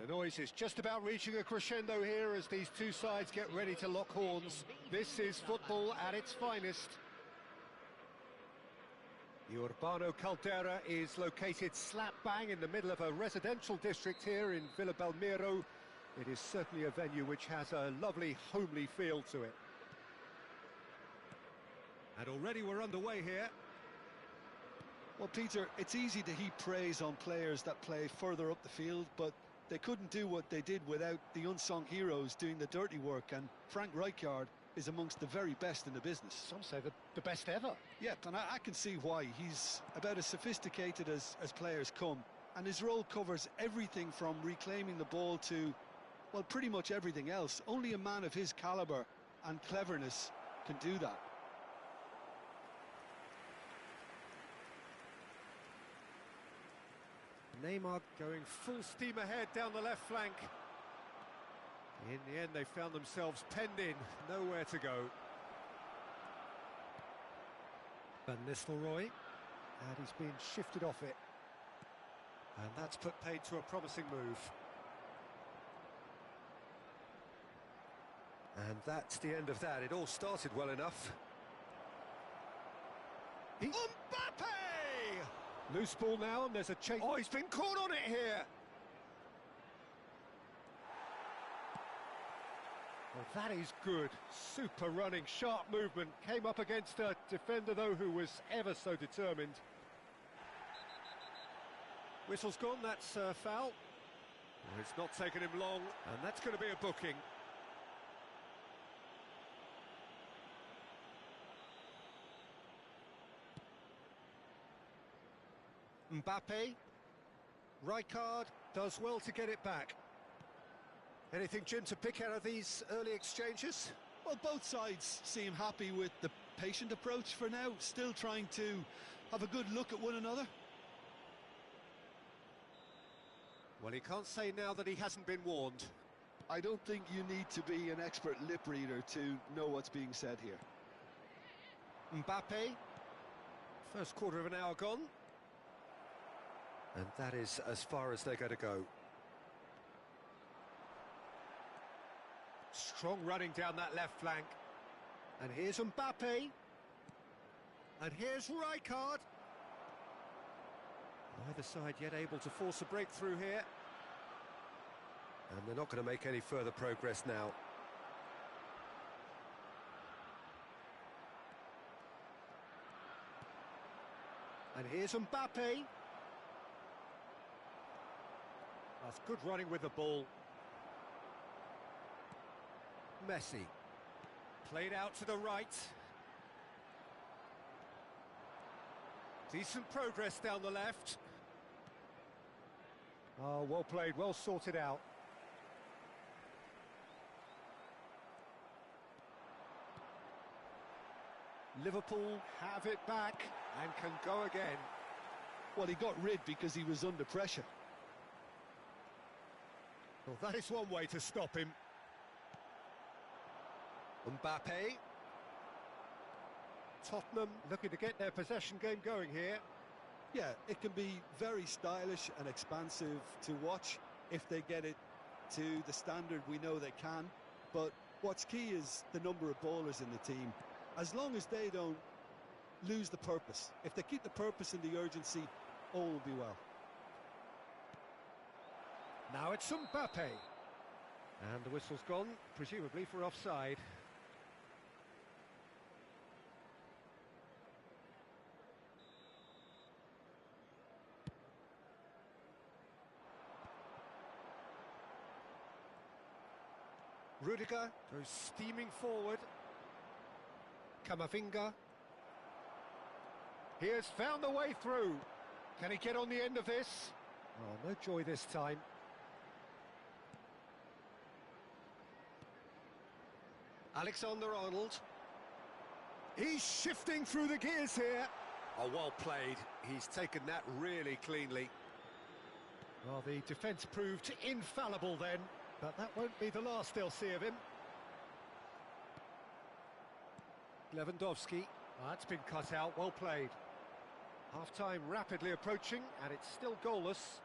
The noise is just about reaching a crescendo here as these two sides get ready to lock horns. This is football at its finest. The Urbano Caldera is located slap bang in the middle of a residential district here in Villa Belmiro. It is certainly a venue which has a lovely homely feel to it. And already we're underway here. Well, Peter, it's easy to heap praise on players that play further up the field, but they couldn't do what they did without the unsung heroes doing the dirty work, and Frank Rijkaard is amongst the very best in the business. Some say the best ever. Yeah, and I can see why. He's about as sophisticated as players come, and his role covers everything from reclaiming the ball to, well, pretty much everything else. Only a man of his calibre and cleverness can do that. Neymar going full steam ahead down the left flank. In the end, they found themselves penned in, nowhere to go. Van Nistelrooy, and he's been shifted off it. And that's put paid to a promising move. And that's the end of that. It all started well enough. Mbappe! Loose ball now, and there's a change. Oh, he's been caught on it here! Well, that is good. Super running, sharp movement. Came up against a defender, though, who was ever so determined. Whistle's gone, that's a foul. Well, it's not taken him long, and that's going to be a booking. Mbappe. Rijkaard does well to get it back. Anything, Jim, to pick out of these early exchanges? Well, both sides seem happy with the patient approach for now, still trying to have a good look at one another. Well, he can't say now that he hasn't been warned. I don't think you need to be an expert lip reader to know what's being said here. Mbappe. First quarter of an hour gone. And that is as far as they're going to go. Strong running down that left flank. And here's Mbappe. And here's Rijkaard. Neither side yet able to force a breakthrough here. And they're not going to make any further progress now. And here's Mbappe. That's good running with the ball. Messi. Played out to the right. Decent progress down the left. Oh, well played, well sorted out. Liverpool have it back and can go again. Well, he got rid because he was under pressure. Well, that is one way to stop him. Mbappe. Tottenham looking to get their possession game going here. Yeah, it can be very stylish and expansive to watch if they get it to the standard we know they can. But what's key is the number of ballers in the team. As long as they don't lose the purpose, if they keep the purpose and the urgency, all will be well. Now it's Mbappe. And the whistle's gone, presumably for offside. Rudiger goes steaming forward. Camavinga. He has found the way through. Can he get on the end of this? Oh, no joy this time. Alexander-Arnold. He's shifting through the gears here. Oh, well played. He's taken that really cleanly. Well, the defence proved infallible then, but that won't be the last they'll see of him. Lewandowski. Oh, that's been cut out, well played. Half-time rapidly approaching, and it's still goalless.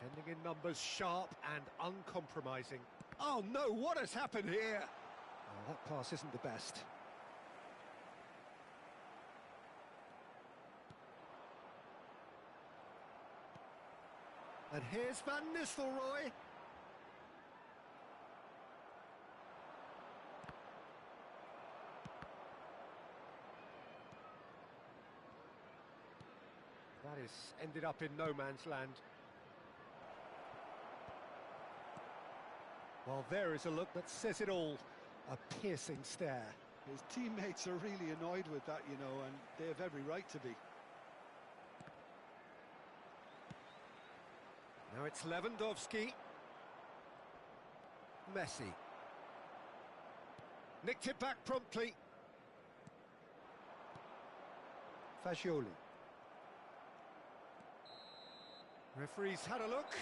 Defending in numbers, sharp and uncompromising. Oh no, what has happened here? Oh, that pass isn't the best. And here's Van Nistelrooy. That is ended up in no man's land. Well, there is a look that says it all. A piercing stare. His teammates are really annoyed with that, you know, and they have every right to be. Now it's Lewandowski. Messi. Nicked it back promptly. Fagioli. Referee's had a look,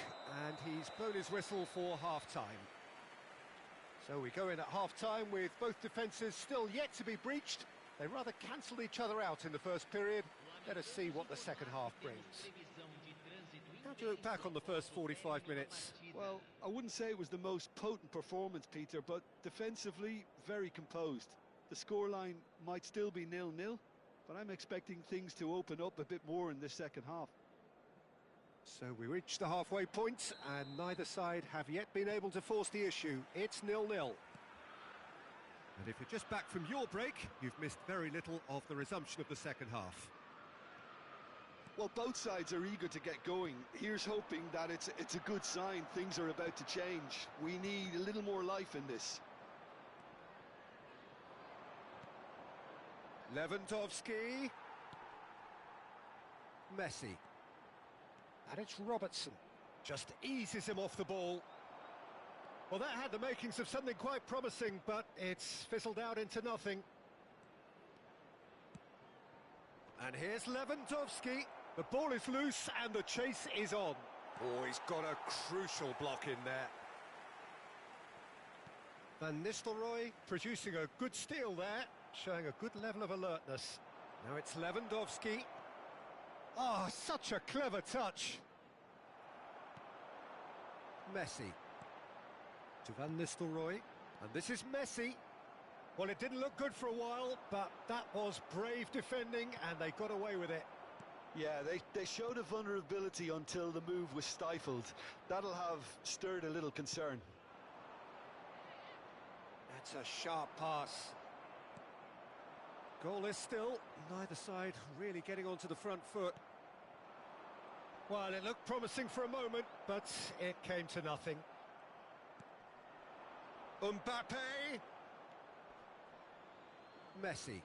and he's blown his whistle for half-time. So we go in at half-time with both defences still yet to be breached. They rather cancelled each other out in the first period. Let us see what the second half brings. How do you look back on the first 45 minutes? Well, I wouldn't say it was the most potent performance, Peter, but defensively, very composed. The scoreline might still be 0-0, but I'm expecting things to open up a bit more in this second half. So we reach the halfway point, and neither side have yet been able to force the issue. It's 0-0. And if you're just back from your break, you've missed very little of the resumption of the second half. Well, both sides are eager to get going. Here's hoping that it's a good sign. Things are about to change. We need a little more life in this. Lewandowski. Messi. And it's Robertson. Just eases him off the ball. Well, that had the makings of something quite promising, but it's fizzled out into nothing. And here's Lewandowski. The ball is loose and the chase is on. Oh, he's got a crucial block in there. Van Nistelrooy producing a good steal there, showing a good level of alertness. Now it's Lewandowski. Oh, such a clever touch. Messi. To Van Nistelrooy. And this is Messi. Well, it didn't look good for a while, but that was brave defending and they got away with it. Yeah, they showed a vulnerability until the move was stifled. That'll have stirred a little concern. That's a sharp pass. Goalless still, neither side really getting onto the front foot. Well, it looked promising for a moment, but it came to nothing. Mbappe. Messi.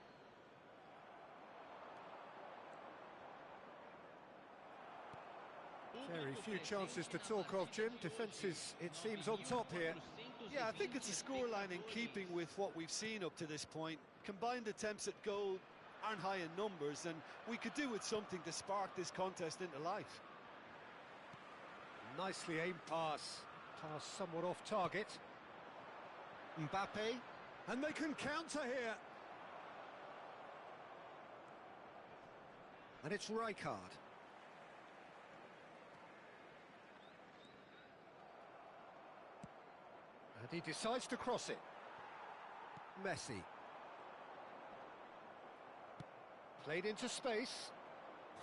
Very few chances to talk of, Jim. Defences, it seems, on top here. Yeah, I think it's a scoreline in keeping with what we've seen up to this point. Combined attempts at goal aren't high in numbers, and we could do with something to spark this contest into life. Nicely aimed pass. Pass somewhat off target. Mbappe. And they can counter here. And it's Rijkaard. And he decides to cross it. Messi. Played into space.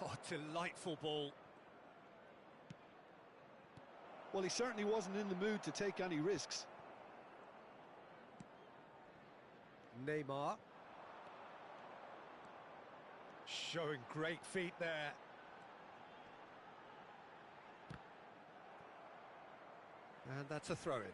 Oh, delightful ball. Well, he certainly wasn't in the mood to take any risks. Neymar. Showing great feet there. And that's a throw-in.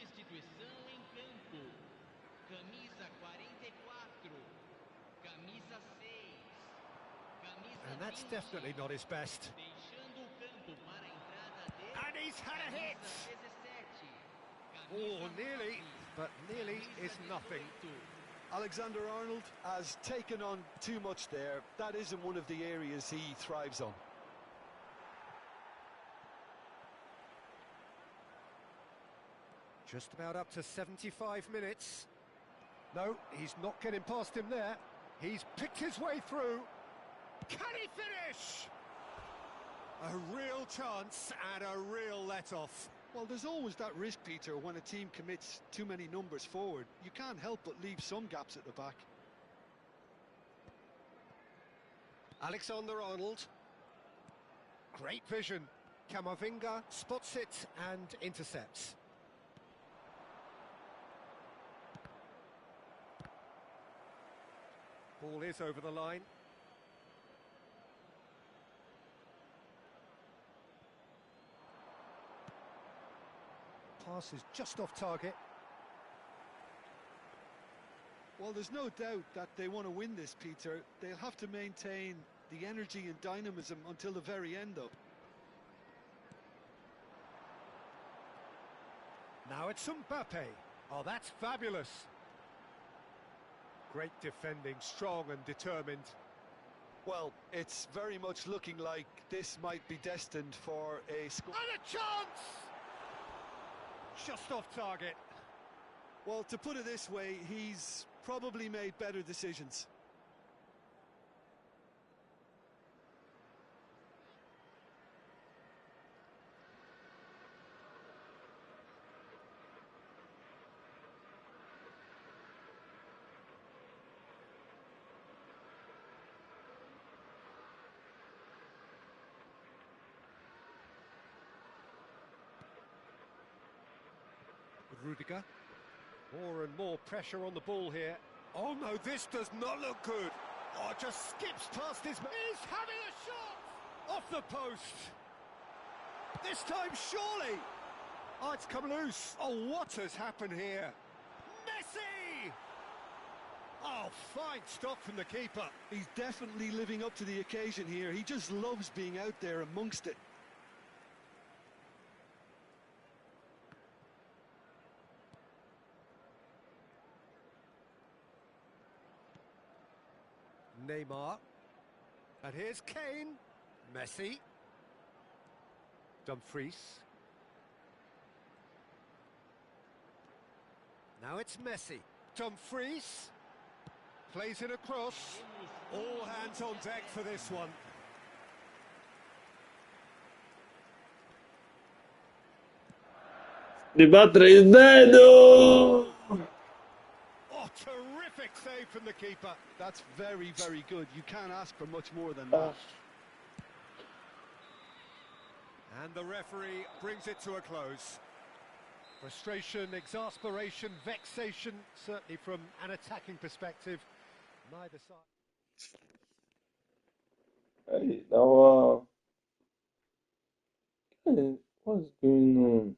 substituição em campo. Camisa 44, camisa 6, camisa And that's 20, definitely not his best. deixando o campo para a entrada de And he's had a hit! camisa 17, Oh, camisa nearly, 9, but nearly camisa is nothing. 18. Alexander-Arnold has taken on too much there. That isn't one of the areas he thrives on. Just about up to 75 minutes. No, he's not getting past him there. He's picked his way through. Can he finish? A real chance and a real let-off. Well, there's always that risk, Peter, when a team commits too many numbers forward. You can't help but leave some gaps at the back. Alexander-Arnold. Great vision. Camavinga spots it and intercepts. Ball is over the line. Pass is just off target. Well, there's no doubt that they want to win this, Peter. They'll have to maintain the energy and dynamism until the very end, though. Now it's Mbappe. Oh, that's fabulous. Great defending, strong and determined. Well, it's very much looking like this might be destined for a score. And a chance! Just off target. Well, to put it this way, he's probably made better decisions. Rudiger. More and more pressure on the ball here. Oh no, this does not look good. Oh, just skips past his... He's having a shot! Off the post. This time, surely. Oh, it's come loose. Oh, what has happened here? Messi! Oh, fine stop from the keeper. He's definitely living up to the occasion here. He just loves being out there amongst it. Neymar. And here's Kane. Messi. Dumfries. Now it's Messi. Dumfries. Plays it across. All hands on deck for this one. Di battere il dedo! Oh, terrific save from the keeper. That's very, very good. You can't ask for much more than that. And the referee brings it to a close. Frustration, exasperation, vexation, certainly from an attacking perspective. Neither side. Hey, now, what's going on?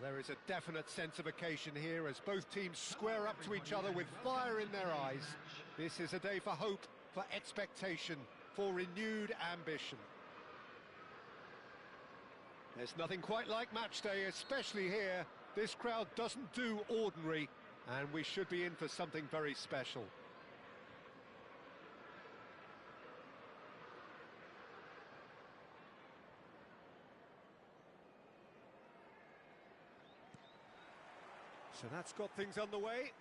There is a definite sense of occasion here as both teams square up to each other with fire in their eyes. This is a day for hope, for expectation, for renewed ambition. There's nothing quite like match day, especially here. This crowd doesn't do ordinary, and we should be in for something very special. So that's got things underway.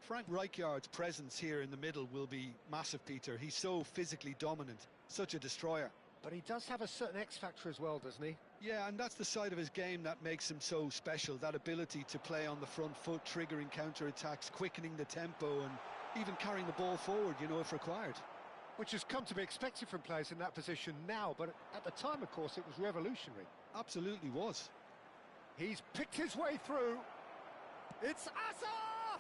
Frank Rijkaard's presence here in the middle will be massive, Peter. He's so physically dominant, such a destroyer. But he does have a certain X-factor as well, doesn't he? Yeah, and that's the side of his game that makes him so special, that ability to play on the front foot, triggering counter-attacks, quickening the tempo, and even carrying the ball forward, you know, if required. Which has come to be expected from players in that position now, but at the time, of course, it was revolutionary. Absolutely was. He's picked his way through. It's Asa!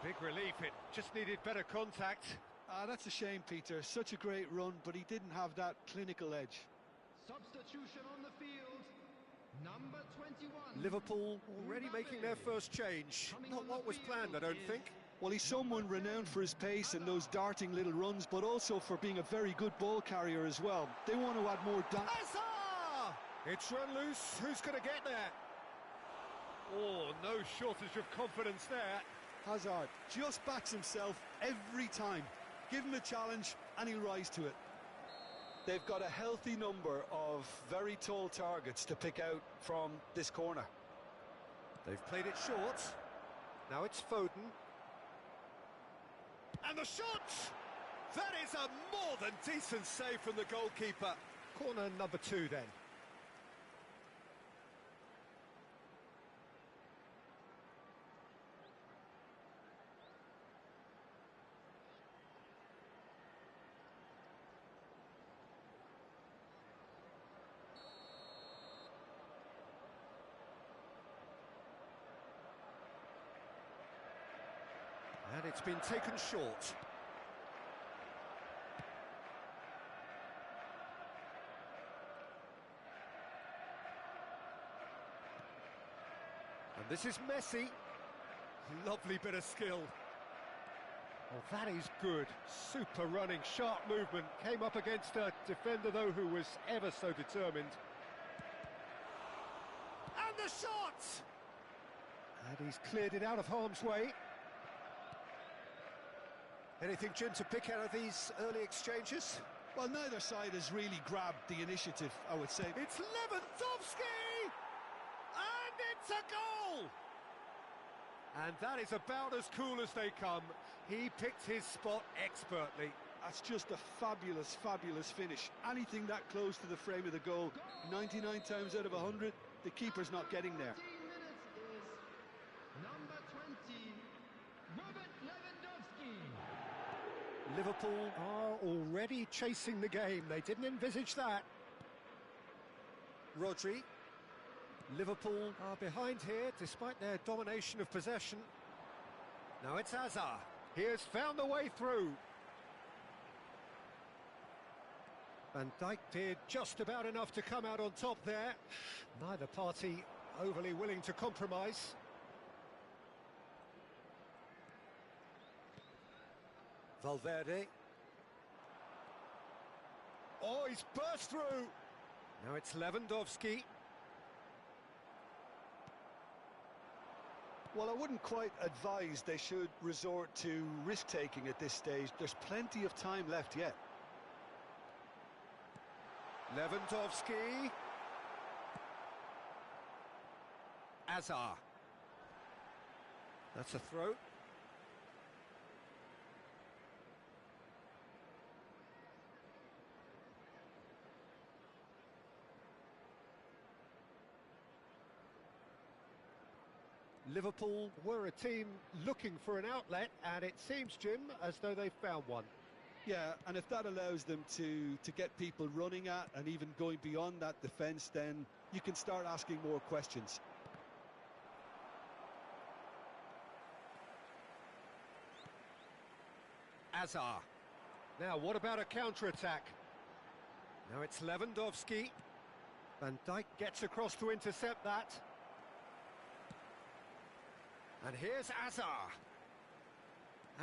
Big relief, it just needed better contact. That's a shame, Peter. Such a great run, but he didn't have that clinical edge. Substitution on the field. Number 21. Liverpool already making their first change. Not what was planned, I don't think. Well, he's someone renowned for his pace and those darting little runs, but also for being a very good ball carrier as well. They want to add more Asa! It's run loose. Who's going to get there? Oh, no shortage of confidence there. Hazard just backs himself every time. Give him a challenge and he'll rise to it. They've got a healthy number of very tall targets to pick out from this corner. They've played it short. Now it's Foden. And the shot! That is a more than decent save from the goalkeeper. Corner number 2 then. And it's been taken short. And this is Messi. Lovely bit of skill. Oh, that is good. Super running, sharp movement. Came up against a defender, though, who was ever so determined. And the shot! And he's cleared it out of harm's way. Anything, Jim, to pick out of these early exchanges? Well, neither side has really grabbed the initiative, I would say. It's Lewandowski! And it's a goal! And that is about as cool as they come. He picked his spot expertly. That's just a fabulous, fabulous finish. Anything that close to the frame of the goal, 99 times out of 100, the keeper's not getting there. 15 minutes is number 20, Robert Lewandowski. Liverpool are already chasing the game. They didn't envisage that. Rodri. Liverpool are behind here despite their domination of possession. Now it's Hazard. He has found the way through. Van Dijk did just about enough to come out on top there. Neither party overly willing to compromise. Valverde. Oh, he's burst through. Now it's Lewandowski. Well, I wouldn't quite advise they should resort to risk-taking at this stage. There's plenty of time left yet. Lewandowski. Hazard. That's a throw. Liverpool were a team looking for an outlet, and it seems, Jim, as though they've found one. Yeah, and if that allows them to get people running at and even going beyond that defence, then you can start asking more questions. Hazard. Now, what about a counter-attack? Now it's Lewandowski. Van Dijk gets across to intercept that. And here's Azar.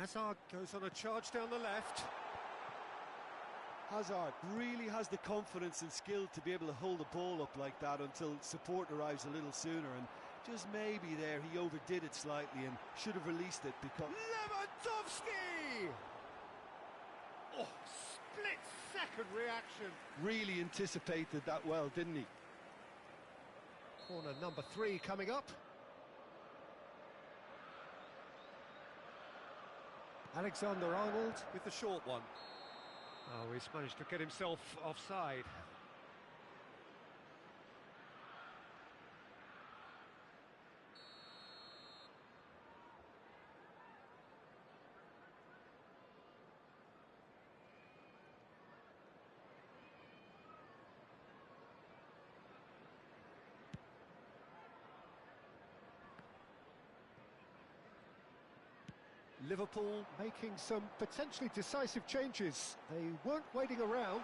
Azar goes on a charge down the left. Hazard really has the confidence and skill to be able to hold the ball up like that until support arrives a little sooner, and just maybe there he overdid it slightly and should have released it because... Lewandowski! Oh, split-second reaction. Really anticipated that well, didn't he? Corner number 3 coming up. Alexander-Arnold with the short one. Oh, he's managed to get himself offside. Liverpool making some potentially decisive changes. They weren't waiting around.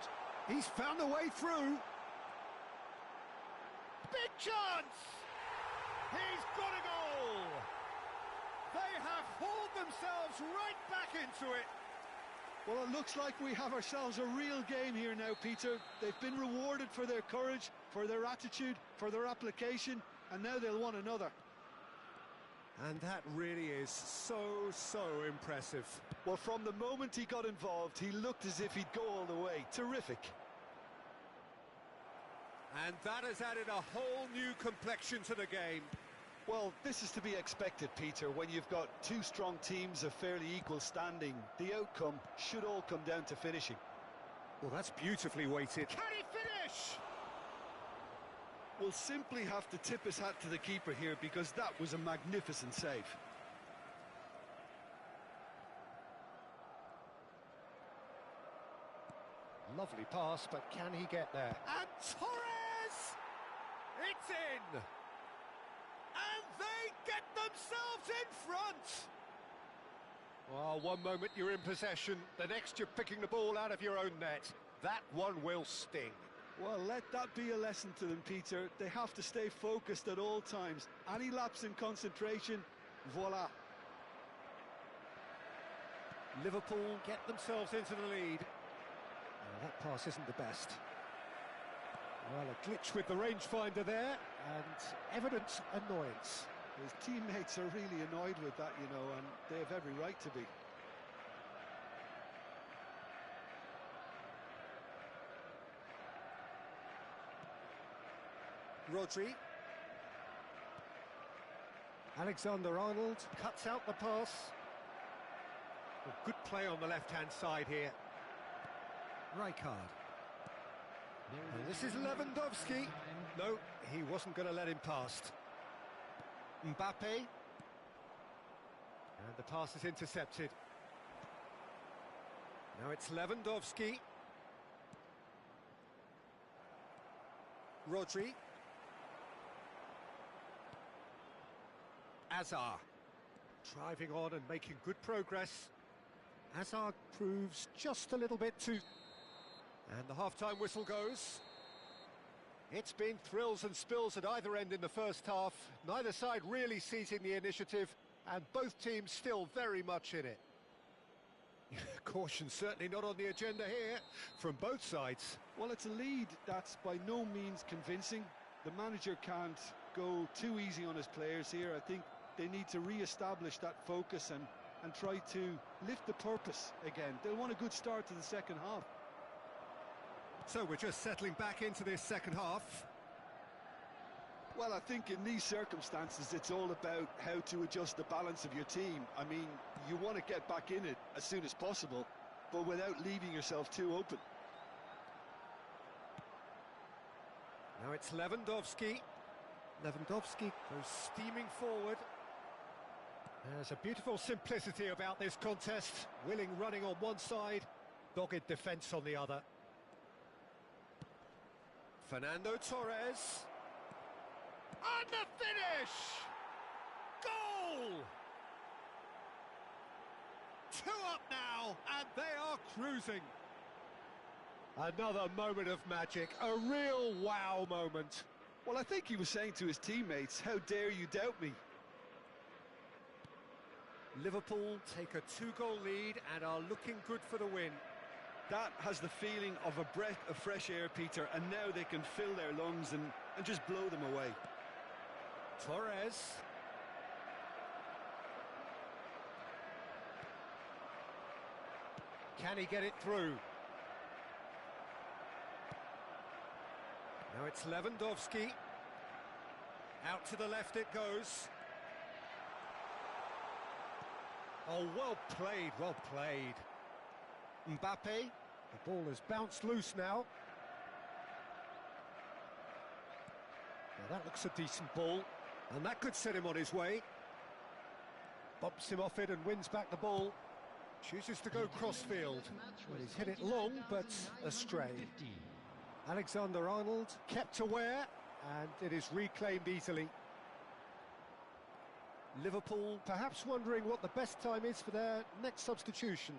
He's found a way through. Big chance! He's got a goal! They have hauled themselves right back into it. Well, it looks like we have ourselves a real game here now, Peter. They've been rewarded for their courage, for their attitude, for their application, and now they'll want another. And that really is so impressive. Well, from the moment he got involved, he looked as if he'd go all the way. Terrific. And that has added a whole new complexion to the game. Well, this is to be expected, Peter. When you've got two strong teams of fairly equal standing, the outcome should all come down to finishing. Well, that's beautifully weighted. Can he finish? We'll simply have to tip his hat to the keeper here because that was a magnificent save. Lovely pass, but can he get there? And Torres! It's in! And they get themselves in front! Well, one moment you're in possession, the next you're picking the ball out of your own net. That one will sting. Well, let that be a lesson to them, Peter. They have to stay focused at all times. Any lapse in concentration, voila. Liverpool get themselves into the lead. That pass isn't the best. Well, a glitch with the rangefinder there, and evident annoyance. His teammates are really annoyed with that, you know, and they have every right to be. Rodri. Alexander-Arnold cuts out the pass. Well, good play on the left-hand side here. Rijkaard. And this is Lewandowski. No, he wasn't going to let him past. Mbappe. And the pass is intercepted. Now it's Lewandowski. Rodri. Azar. Driving on and making good progress. Azar proves just a little bit too... And the half-time whistle goes. It's been thrills and spills at either end in the first half. Neither side really seizing the initiative, and both teams still very much in it. Caution certainly not on the agenda here, from both sides. Well, it's a lead that's by no means convincing. The manager can't go too easy on his players here. I think they need to re-establish that focus and try to lift the purpose again. They'll want a good start to the second half. So we're just settling back into this second half. Well, I think in these circumstances, it's all about how to adjust the balance of your team. I mean, you want to get back in it as soon as possible, but without leaving yourself too open. Now it's Lewandowski. Lewandowski goes steaming forward. There's a beautiful simplicity about this contest. Willing running on one side, dogged defence on the other. Fernando Torres. And the finish! Goal! 2 up now, and they are cruising. Another moment of magic, a real wow moment. Well, I think he was saying to his teammates, how dare you doubt me? Liverpool take a 2-goal lead and are looking good for the win. That has the feeling of a breath of fresh air, Peter, and now they can fill their lungs and just blow them away. Torres. Can he get it through? Now it's Lewandowski. Out to the left it goes. Oh, well played, well played. Mbappe, the ball has bounced loose now. Now that looks a decent ball, and that could set him on his way. Bumps him off it and wins back the ball. Chooses to go cross-field. Well, he's hit it long, but astray. Alexander-Arnold kept aware, and it is reclaimed easily. Liverpool perhaps wondering what the best time is for their next substitution.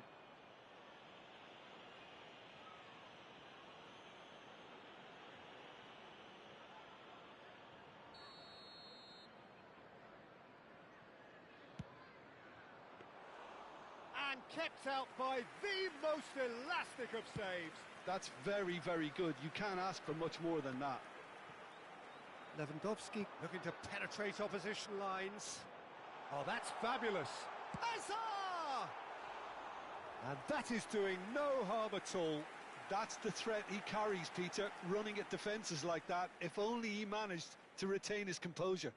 And kept out by the most elastic of saves. That's very, very good. You can't ask for much more than that. Lewandowski looking to penetrate opposition lines. Oh, that's fabulous. Hazard! And that is doing no harm at all. That's the threat he carries, Peter, running at defences like that. If only he managed to retain his composure.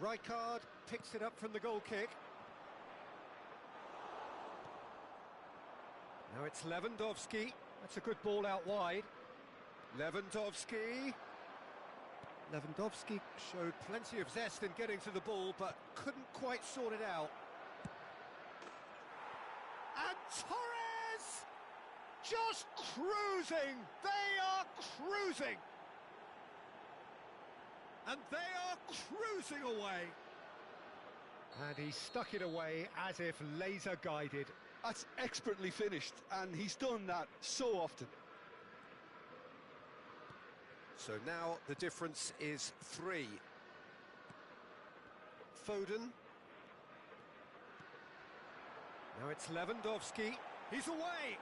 Rijkaard picks it up from the goal kick. Now it's Lewandowski. That's a good ball out wide. Lewandowski showed plenty of zest in getting to the ball, but couldn't quite sort it out. And Torres! Just cruising! They are cruising! And they are cruising away! And he stuck it away as if laser guided. That's expertly finished, and he's done that so often. So now the difference is 3. Foden. Now it's Lewandowski. He's away!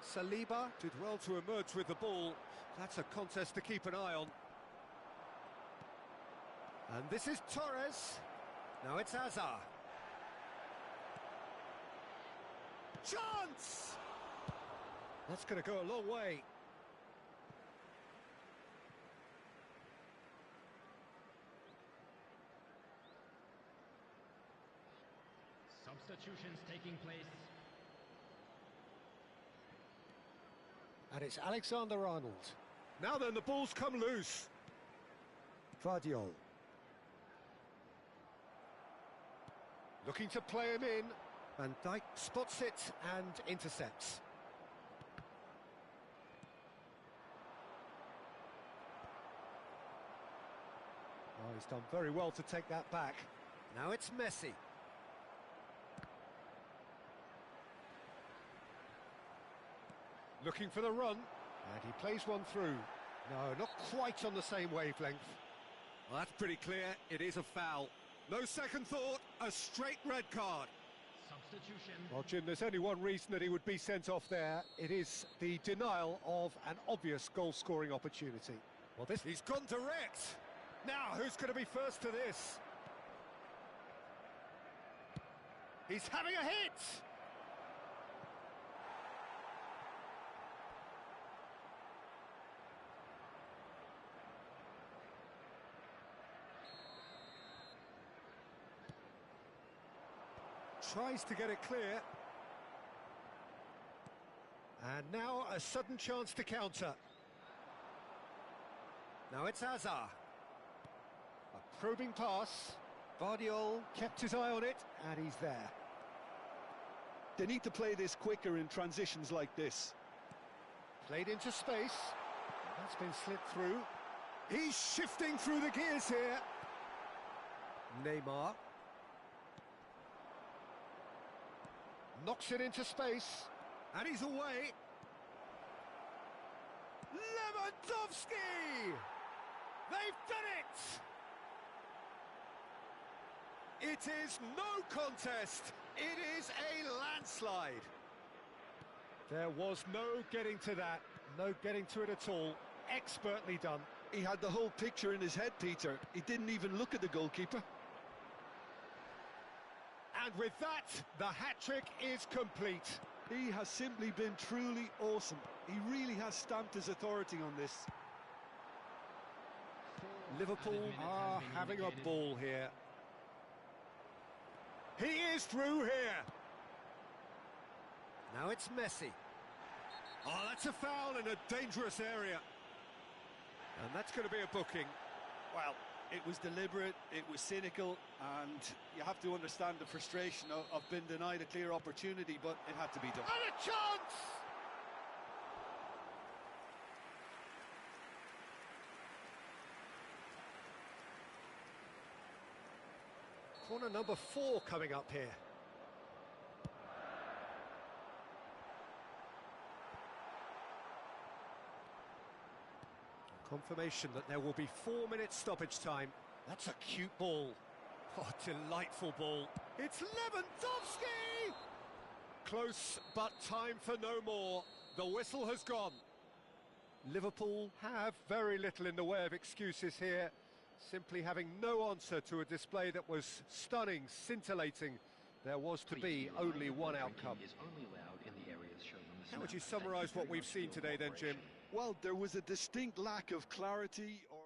Saliba did well to emerge with the ball. That's a contest to keep an eye on. And this is Torres. Now it's Hazard. Chance! That's going to go a long way. Substitutions taking place. And it's Alexander-Arnold. Now then, the ball's come loose. Vardiol. Looking to play him in. Van Dijk spots it and intercepts. Oh, he's done very well to take that back. Now it's Messi. Looking for the run, and he plays one through. No, not quite on the same wavelength. Well, that's pretty clear. It is a foul. No second thought, a straight red card. Substitution. Well, Jim, there's only one reason that he would be sent off there. It is the denial of an obvious goal-scoring opportunity. Well, he's gone direct. Now, who's going to be first to this? He's having a hit! Tries to get it clear. And now a sudden chance to counter. Now it's Hazard. A probing pass. Vardiol kept his eye on it, and he's there. They need to play this quicker in transitions like this. Played into space. That's been slipped through. He's shifting through the gears here. Neymar. Knocks it into space. And he's away. Lewandowski! They've done it! It is no contest. It is a landslide. There was no getting to that. No getting to it at all. Expertly done. He had the whole picture in his head, Peter. He didn't even look at the goalkeeper. And with that, the hat-trick is complete. He has simply been truly awesome. He really has stamped his authority on this. Liverpool are having a ball here. He is through here. Now it's Messi. Oh, that's a foul in a dangerous area. And that's going to be a booking. Well, it was deliberate, it was cynical, and you have to understand the frustration of being denied a clear opportunity, but it had to be done. And a chance! Corner number 4 coming up here. Confirmation that there will be 4 minutes stoppage time. That's a cute ball. Oh, delightful ball. It's Lewandowski! Close, but time for no more. The whistle has gone. Liverpool have very little in the way of excuses here. Simply having no answer to a display that was stunning, scintillating. There was to be only one outcome. How would you summarise what we've seen today then, Jim? Well, there was a distinct lack of clarity or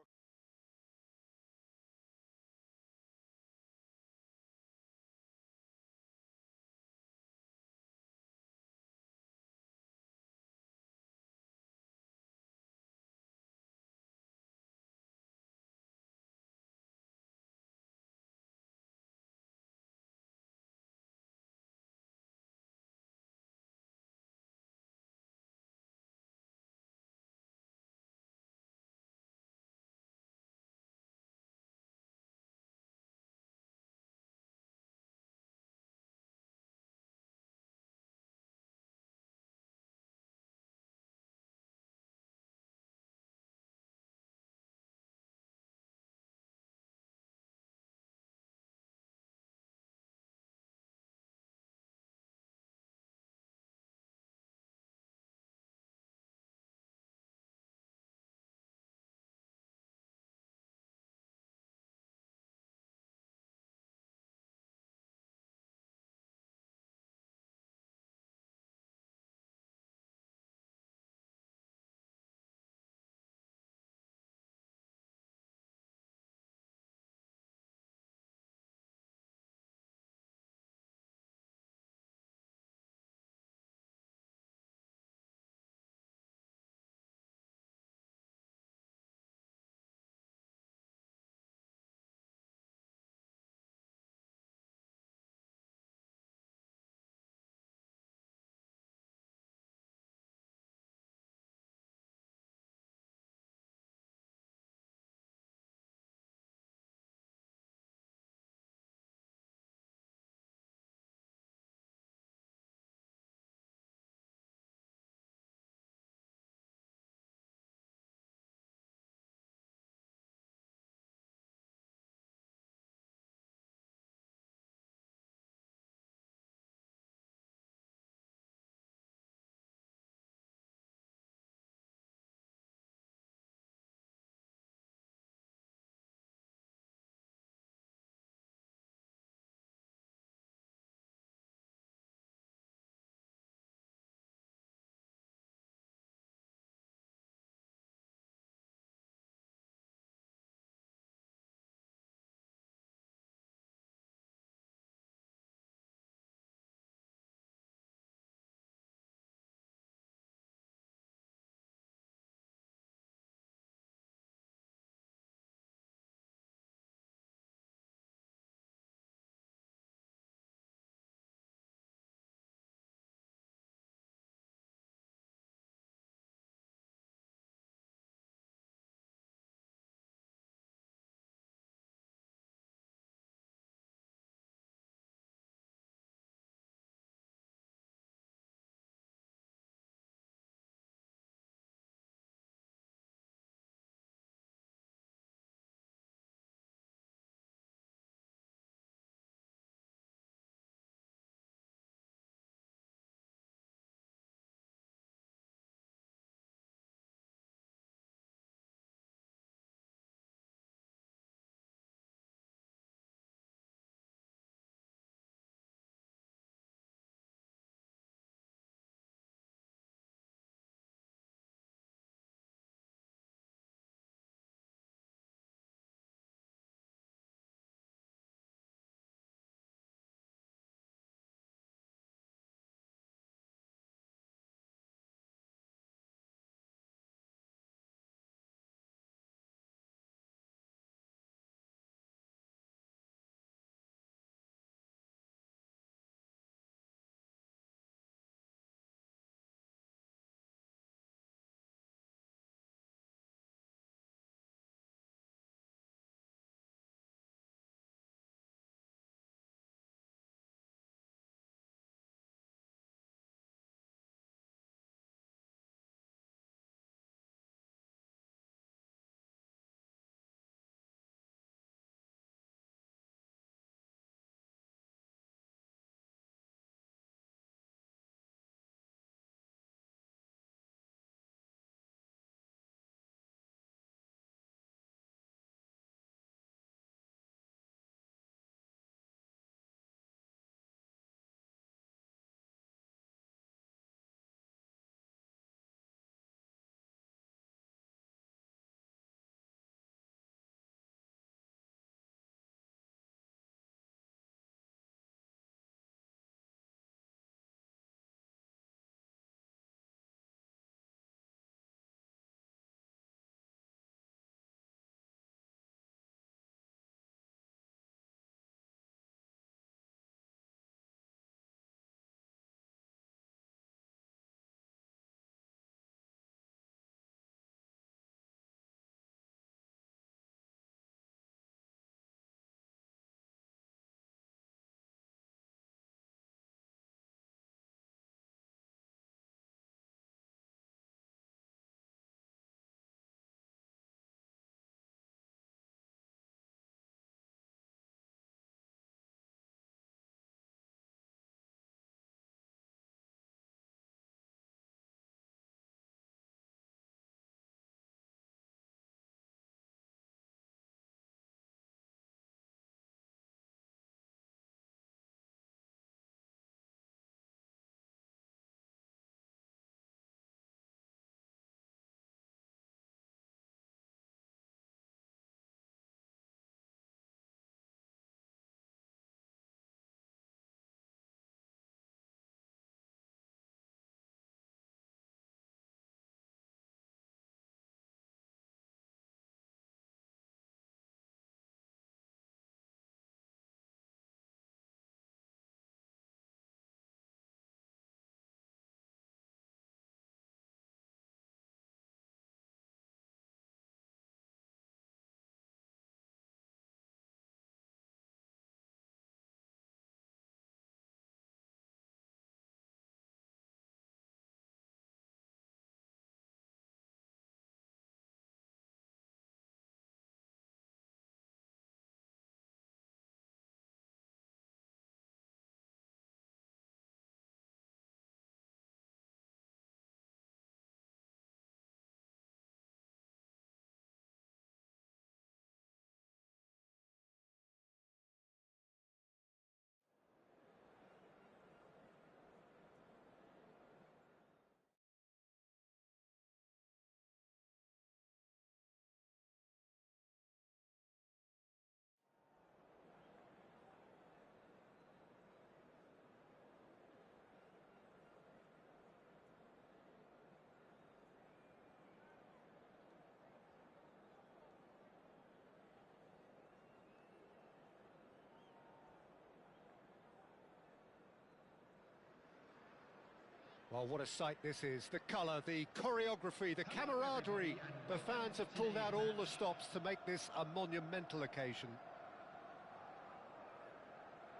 Well, what a sight this is. The colour, the choreography, the camaraderie. The fans have pulled out all the stops to make this a monumental occasion.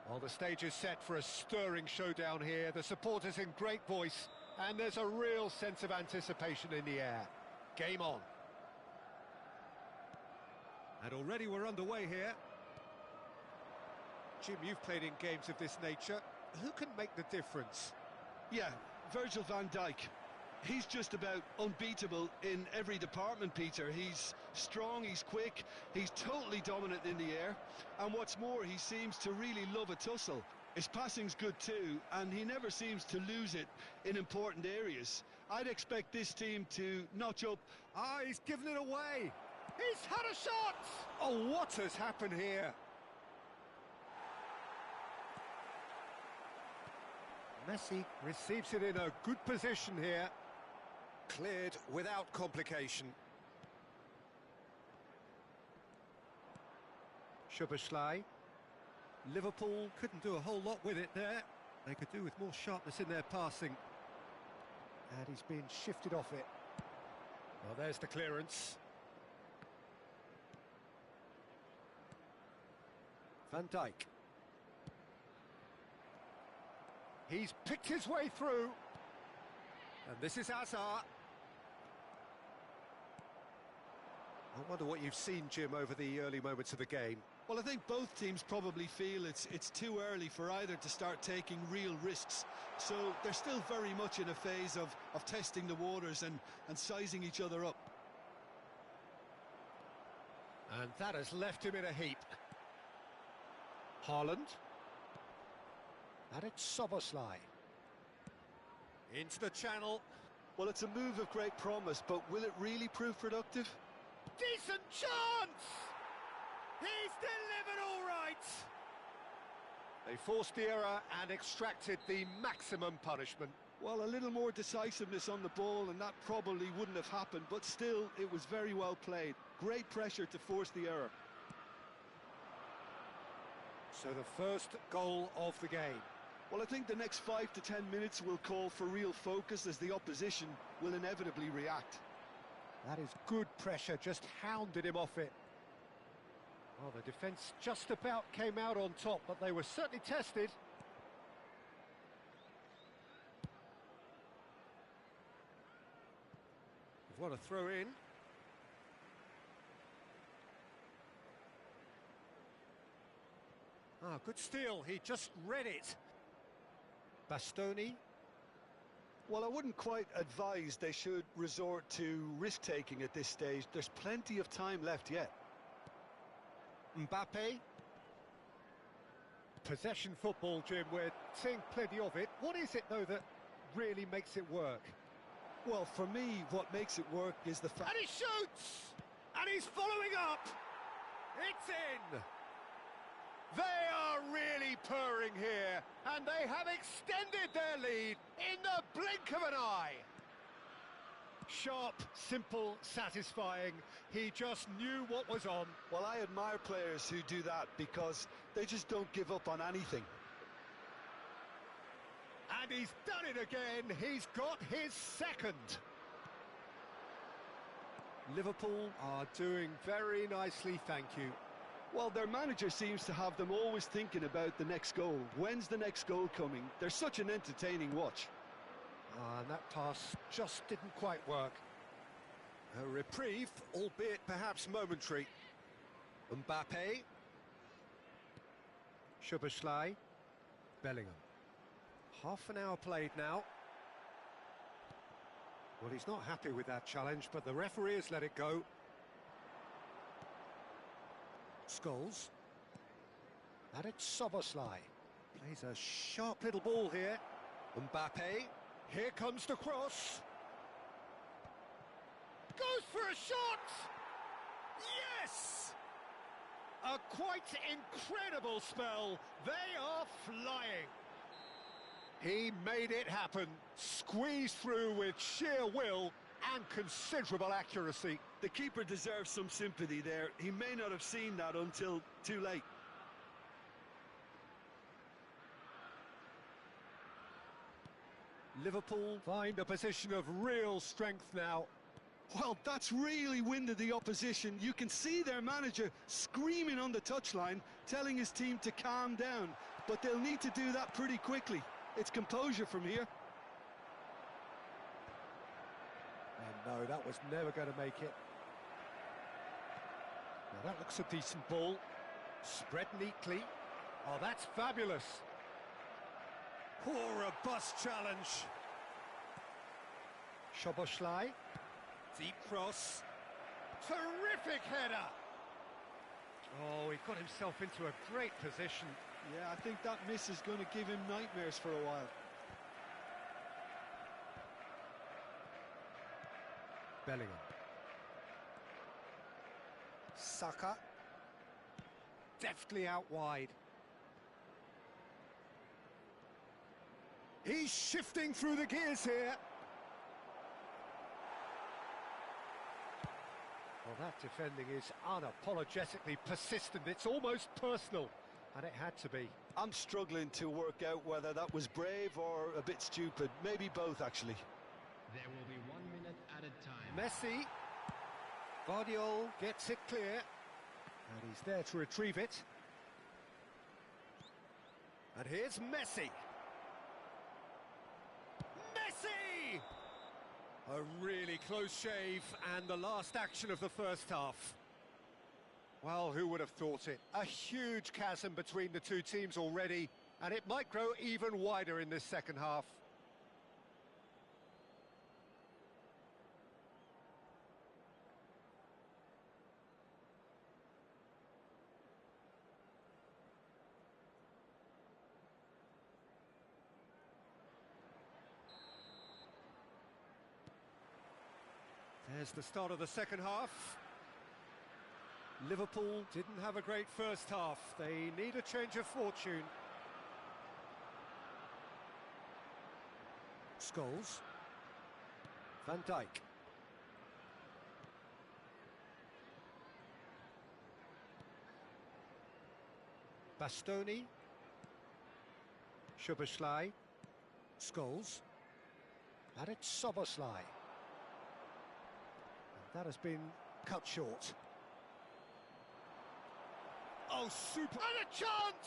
Well, the stage is set for a stirring showdown here. The supporters in great voice, and there's a real sense of anticipation in the air. Game on. And already we're underway here. Jim, you've played in games of this nature. Who can make the difference? Yeah, Virgil van Dijk. He's just about unbeatable in every department, Peter. He's strong, he's quick, he's totally dominant in the air. And what's more, he seems to really love a tussle. His passing's good too, and he never seems to lose it in important areas. I'd expect this team to notch up. Ah, he's given it away. He's had a shot! Oh, what has happened here? Messi receives it in a good position here. Cleared without complication. Szoboszlai. Liverpool couldn't do a whole lot with it there. They could do with more sharpness in their passing. And he's been shifted off it. Well, there's the clearance. Van Dijk. He's picked his way through. And this is Hazard. I wonder what you've seen, Jim, over the early moments of the game. Well, I think both teams probably feel it's too early for either to start taking real risks. So they're still very much in a phase of testing the waters and sizing each other up. And that has left him in a heap. Haaland. And it's Szoboszlai. Into the channel. Well, it's a move of great promise, but will it really prove productive? Decent chance! He's delivered all right! They forced the error and extracted the maximum punishment. Well, a little more decisiveness on the ball and that probably wouldn't have happened, but still, it was very well played. Great pressure to force the error. So the first goal of the game. Well, I think the next 5 to 10 minutes will call for real focus as the opposition will inevitably react. That is good pressure, just hounded him off it. Well, the defence just about came out on top, but they were certainly tested. What a throw in. Ah, good steal, he just read it. Bastoni. Well, I wouldn't quite advise they should resort to risk-taking at this stage. There's plenty of time left yet. Mbappe. Possession football, Jim, we're seeing plenty of it. What is it, though, that really makes it work? Well, for me, what makes it work is the fact... And he shoots! And he's following up! It's in! They are really purring here, and they have extended their lead in the blink of an eye. Sharp, simple, satisfying. He just knew what was on. Well, I admire players who do that because they just don't give up on anything. And he's done it again. He's got his second. Liverpool are doing very nicely, thank you. Well, their manager seems to have them always thinking about the next goal. When's the next goal coming? They're such an entertaining watch. And that pass just didn't quite work. A reprieve, albeit perhaps momentary. Mbappe. Szoboszlai. Bellingham. Half an hour played now. Well, he's not happy with that challenge, but the referee has let it go. Scholes. And it's Szoboszlai. Plays a sharp little ball here. Mbappe. Here comes the cross. Goes for a shot! Yes! A quite incredible spell. They are flying. He made it happen. Squeezed through with sheer will and considerable accuracy. The keeper deserves some sympathy there. He may not have seen that until too late. Liverpool find a position of real strength now. Well, that's really winded the opposition. You can see their manager screaming on the touchline, telling his team to calm down. But they'll need to do that pretty quickly. It's composure from here. And no, that was never going to make it. Now that looks a decent ball. Spread neatly. Oh, that's fabulous. Oh, robust challenge. Szoboszlai. Deep cross. Terrific header. Oh, he got himself into a great position. Yeah, I think that miss is going to give him nightmares for a while. Bellingham. Saka. Deftly out wide. He's shifting through the gears here. Well, that defending is unapologetically persistent. It's almost personal, and it had to be. I'm struggling to work out whether that was brave or a bit stupid. Maybe both, actually. There will be 1 minute at a time. Messi. Guardiola gets it clear, and he's there to retrieve it. And here's Messi. Messi! A really close shave, and the last action of the first half. Well, who would have thought it? A huge chasm between the two teams already, and it might grow even wider in this second half. There's the start of the second half. Liverpool didn't have a great first half. They need a change of fortune. Scholes. Van Dijk. Bastoni. Szoboszlai. Scholes. And it's Szoboszlai. That has been cut short. Oh, super! And a chance!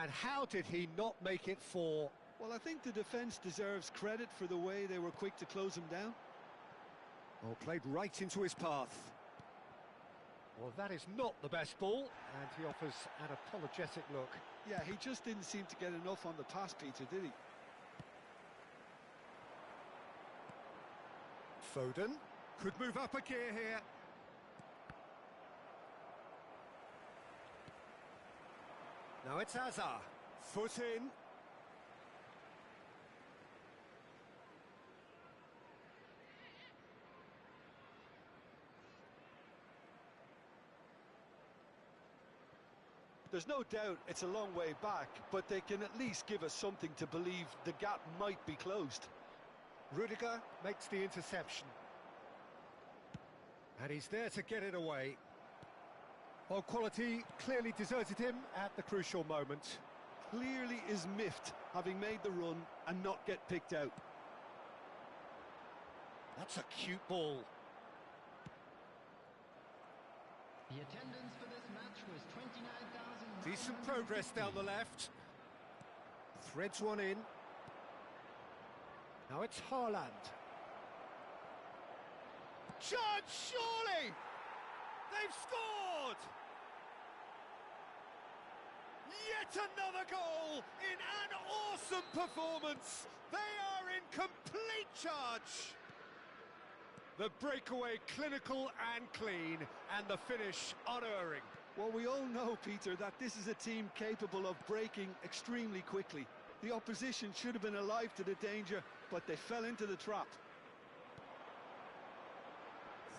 And how did he not make it four? Well, I think the defence deserves credit for the way they were quick to close him down. Well, played right into his path. Well, that is not the best ball, and he offers an apologetic look. Yeah, he just didn't seem to get enough on the pass, Peter, did he? Foden could move up a gear here. Now it's Hazard. Foot in. There's no doubt it's a long way back, but they can at least give us something to believe the gap might be closed. Rudiger makes the interception. And he's there to get it away. Well, quality clearly deserted him at the crucial moment. Clearly is miffed, having made the run and not get picked out. That's a cute ball. The attendance for this match was 29,000. Decent progress down the left. Threads one in. Now it's Haaland. Chance, surely! They've scored! Yet another goal in an awesome performance. They are in complete charge. The breakaway clinical and clean, and the finish unerring. Well, we all know, Peter, that this is a team capable of breaking extremely quickly. The opposition should have been alive to the danger, but they fell into the trap.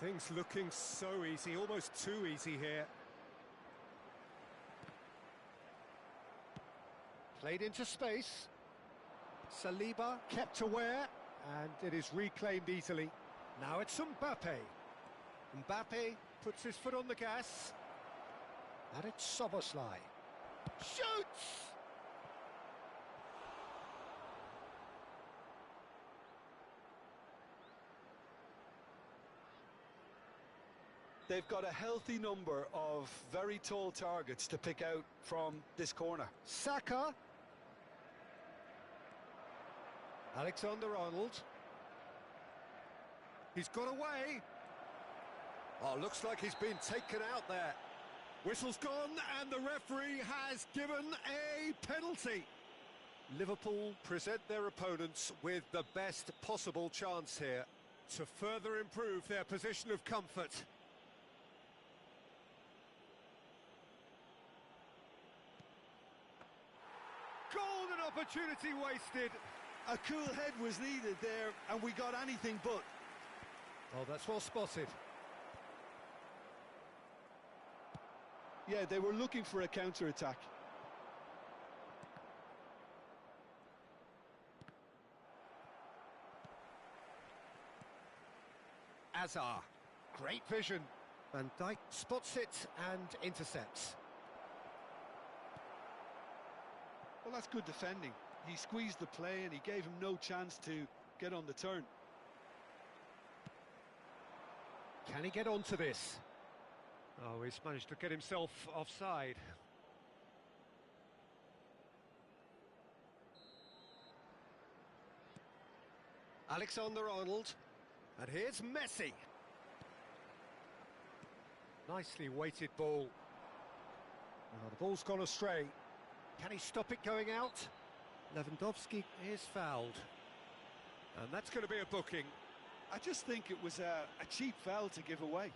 Things looking so easy, almost too easy here. Played into space. Saliba kept aware, and it is reclaimed easily. Now it's Mbappe. Mbappe puts his foot on the gas. And it's Szoboszlai. Shoots! They've got a healthy number of very tall targets to pick out from this corner. Saka. Alexander-Arnold. He's got away. Oh, looks like he's been taken out there. Whistle's gone, and the referee has given a penalty. Liverpool present their opponents with the best possible chance here to further improve their position of comfort. Golden opportunity wasted. A cool head was needed there, and we got anything but. Oh, that's well spotted. Yeah, they were looking for a counter-attack. Azar, great vision. Van Dijk spots it and intercepts. Well, that's good defending. He squeezed the play and he gave him no chance to get on the turn. Can he get onto this? Oh, he's managed to get himself offside. Alexander-Arnold. And here's Messi. Nicely weighted ball. Oh, the ball's gone astray. Can he stop it going out? Lewandowski is fouled. And that's going to be a booking. I just think it was a cheap foul to give away.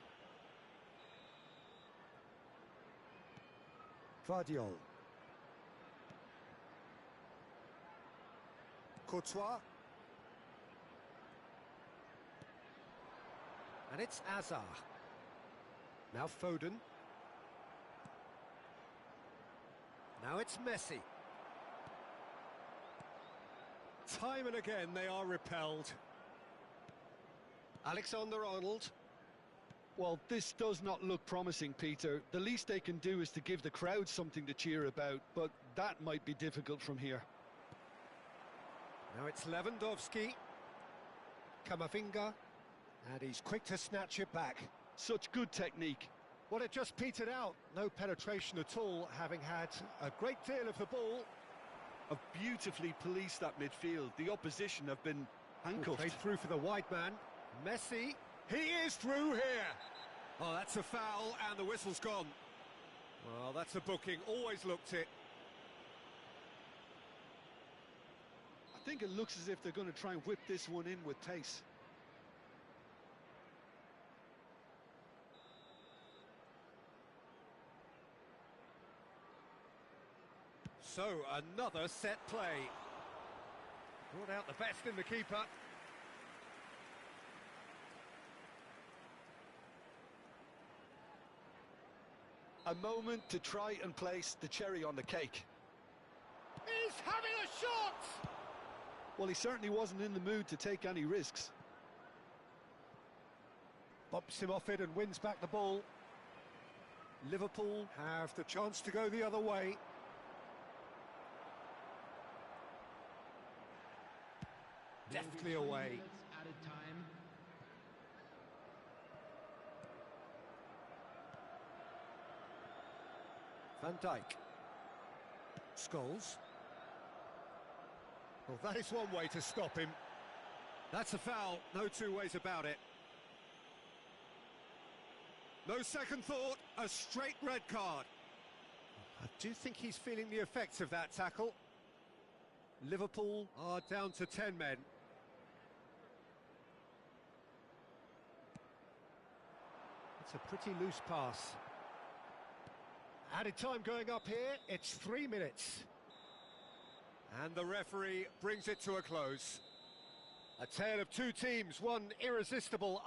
Vardiol. Courtois. And it's Azar. Now Foden. Now it's Messi. Time and again they are repelled. Alexander-Arnold. Well, this does not look promising, Peter. The least they can do is to give the crowd something to cheer about, but that might be difficult from here. Now it's Lewandowski. Camavinga. And he's quick to snatch it back. Such good technique. Well, it just petered out. No penetration at all, having had a great deal of the ball. Have beautifully policed that midfield. The opposition have been handcuffed. Played through for the wide man. Messi. He is through here. Oh, that's a foul, and the whistle's gone. Well, that's a booking. Always looked it. I think it looks as if they're going to try and whip this one in with pace. So, another set play. Brought out the best in the keeper. A moment to try and place the cherry on the cake. He's having a shot! Well, he certainly wasn't in the mood to take any risks. Bumps him off it and wins back the ball. Liverpool have the chance to go the other way. Deftly away. Added time. Van Dijk. Scholes. Well, that is one way to stop him. That's a foul, no two ways about it. No second thought, a straight red card. I do think he's feeling the effects of that tackle. Liverpool are down to 10 men. It's a pretty loose pass. Added time going up here, it's 3 minutes. And the referee brings it to a close. A tale of two teams, one irresistible,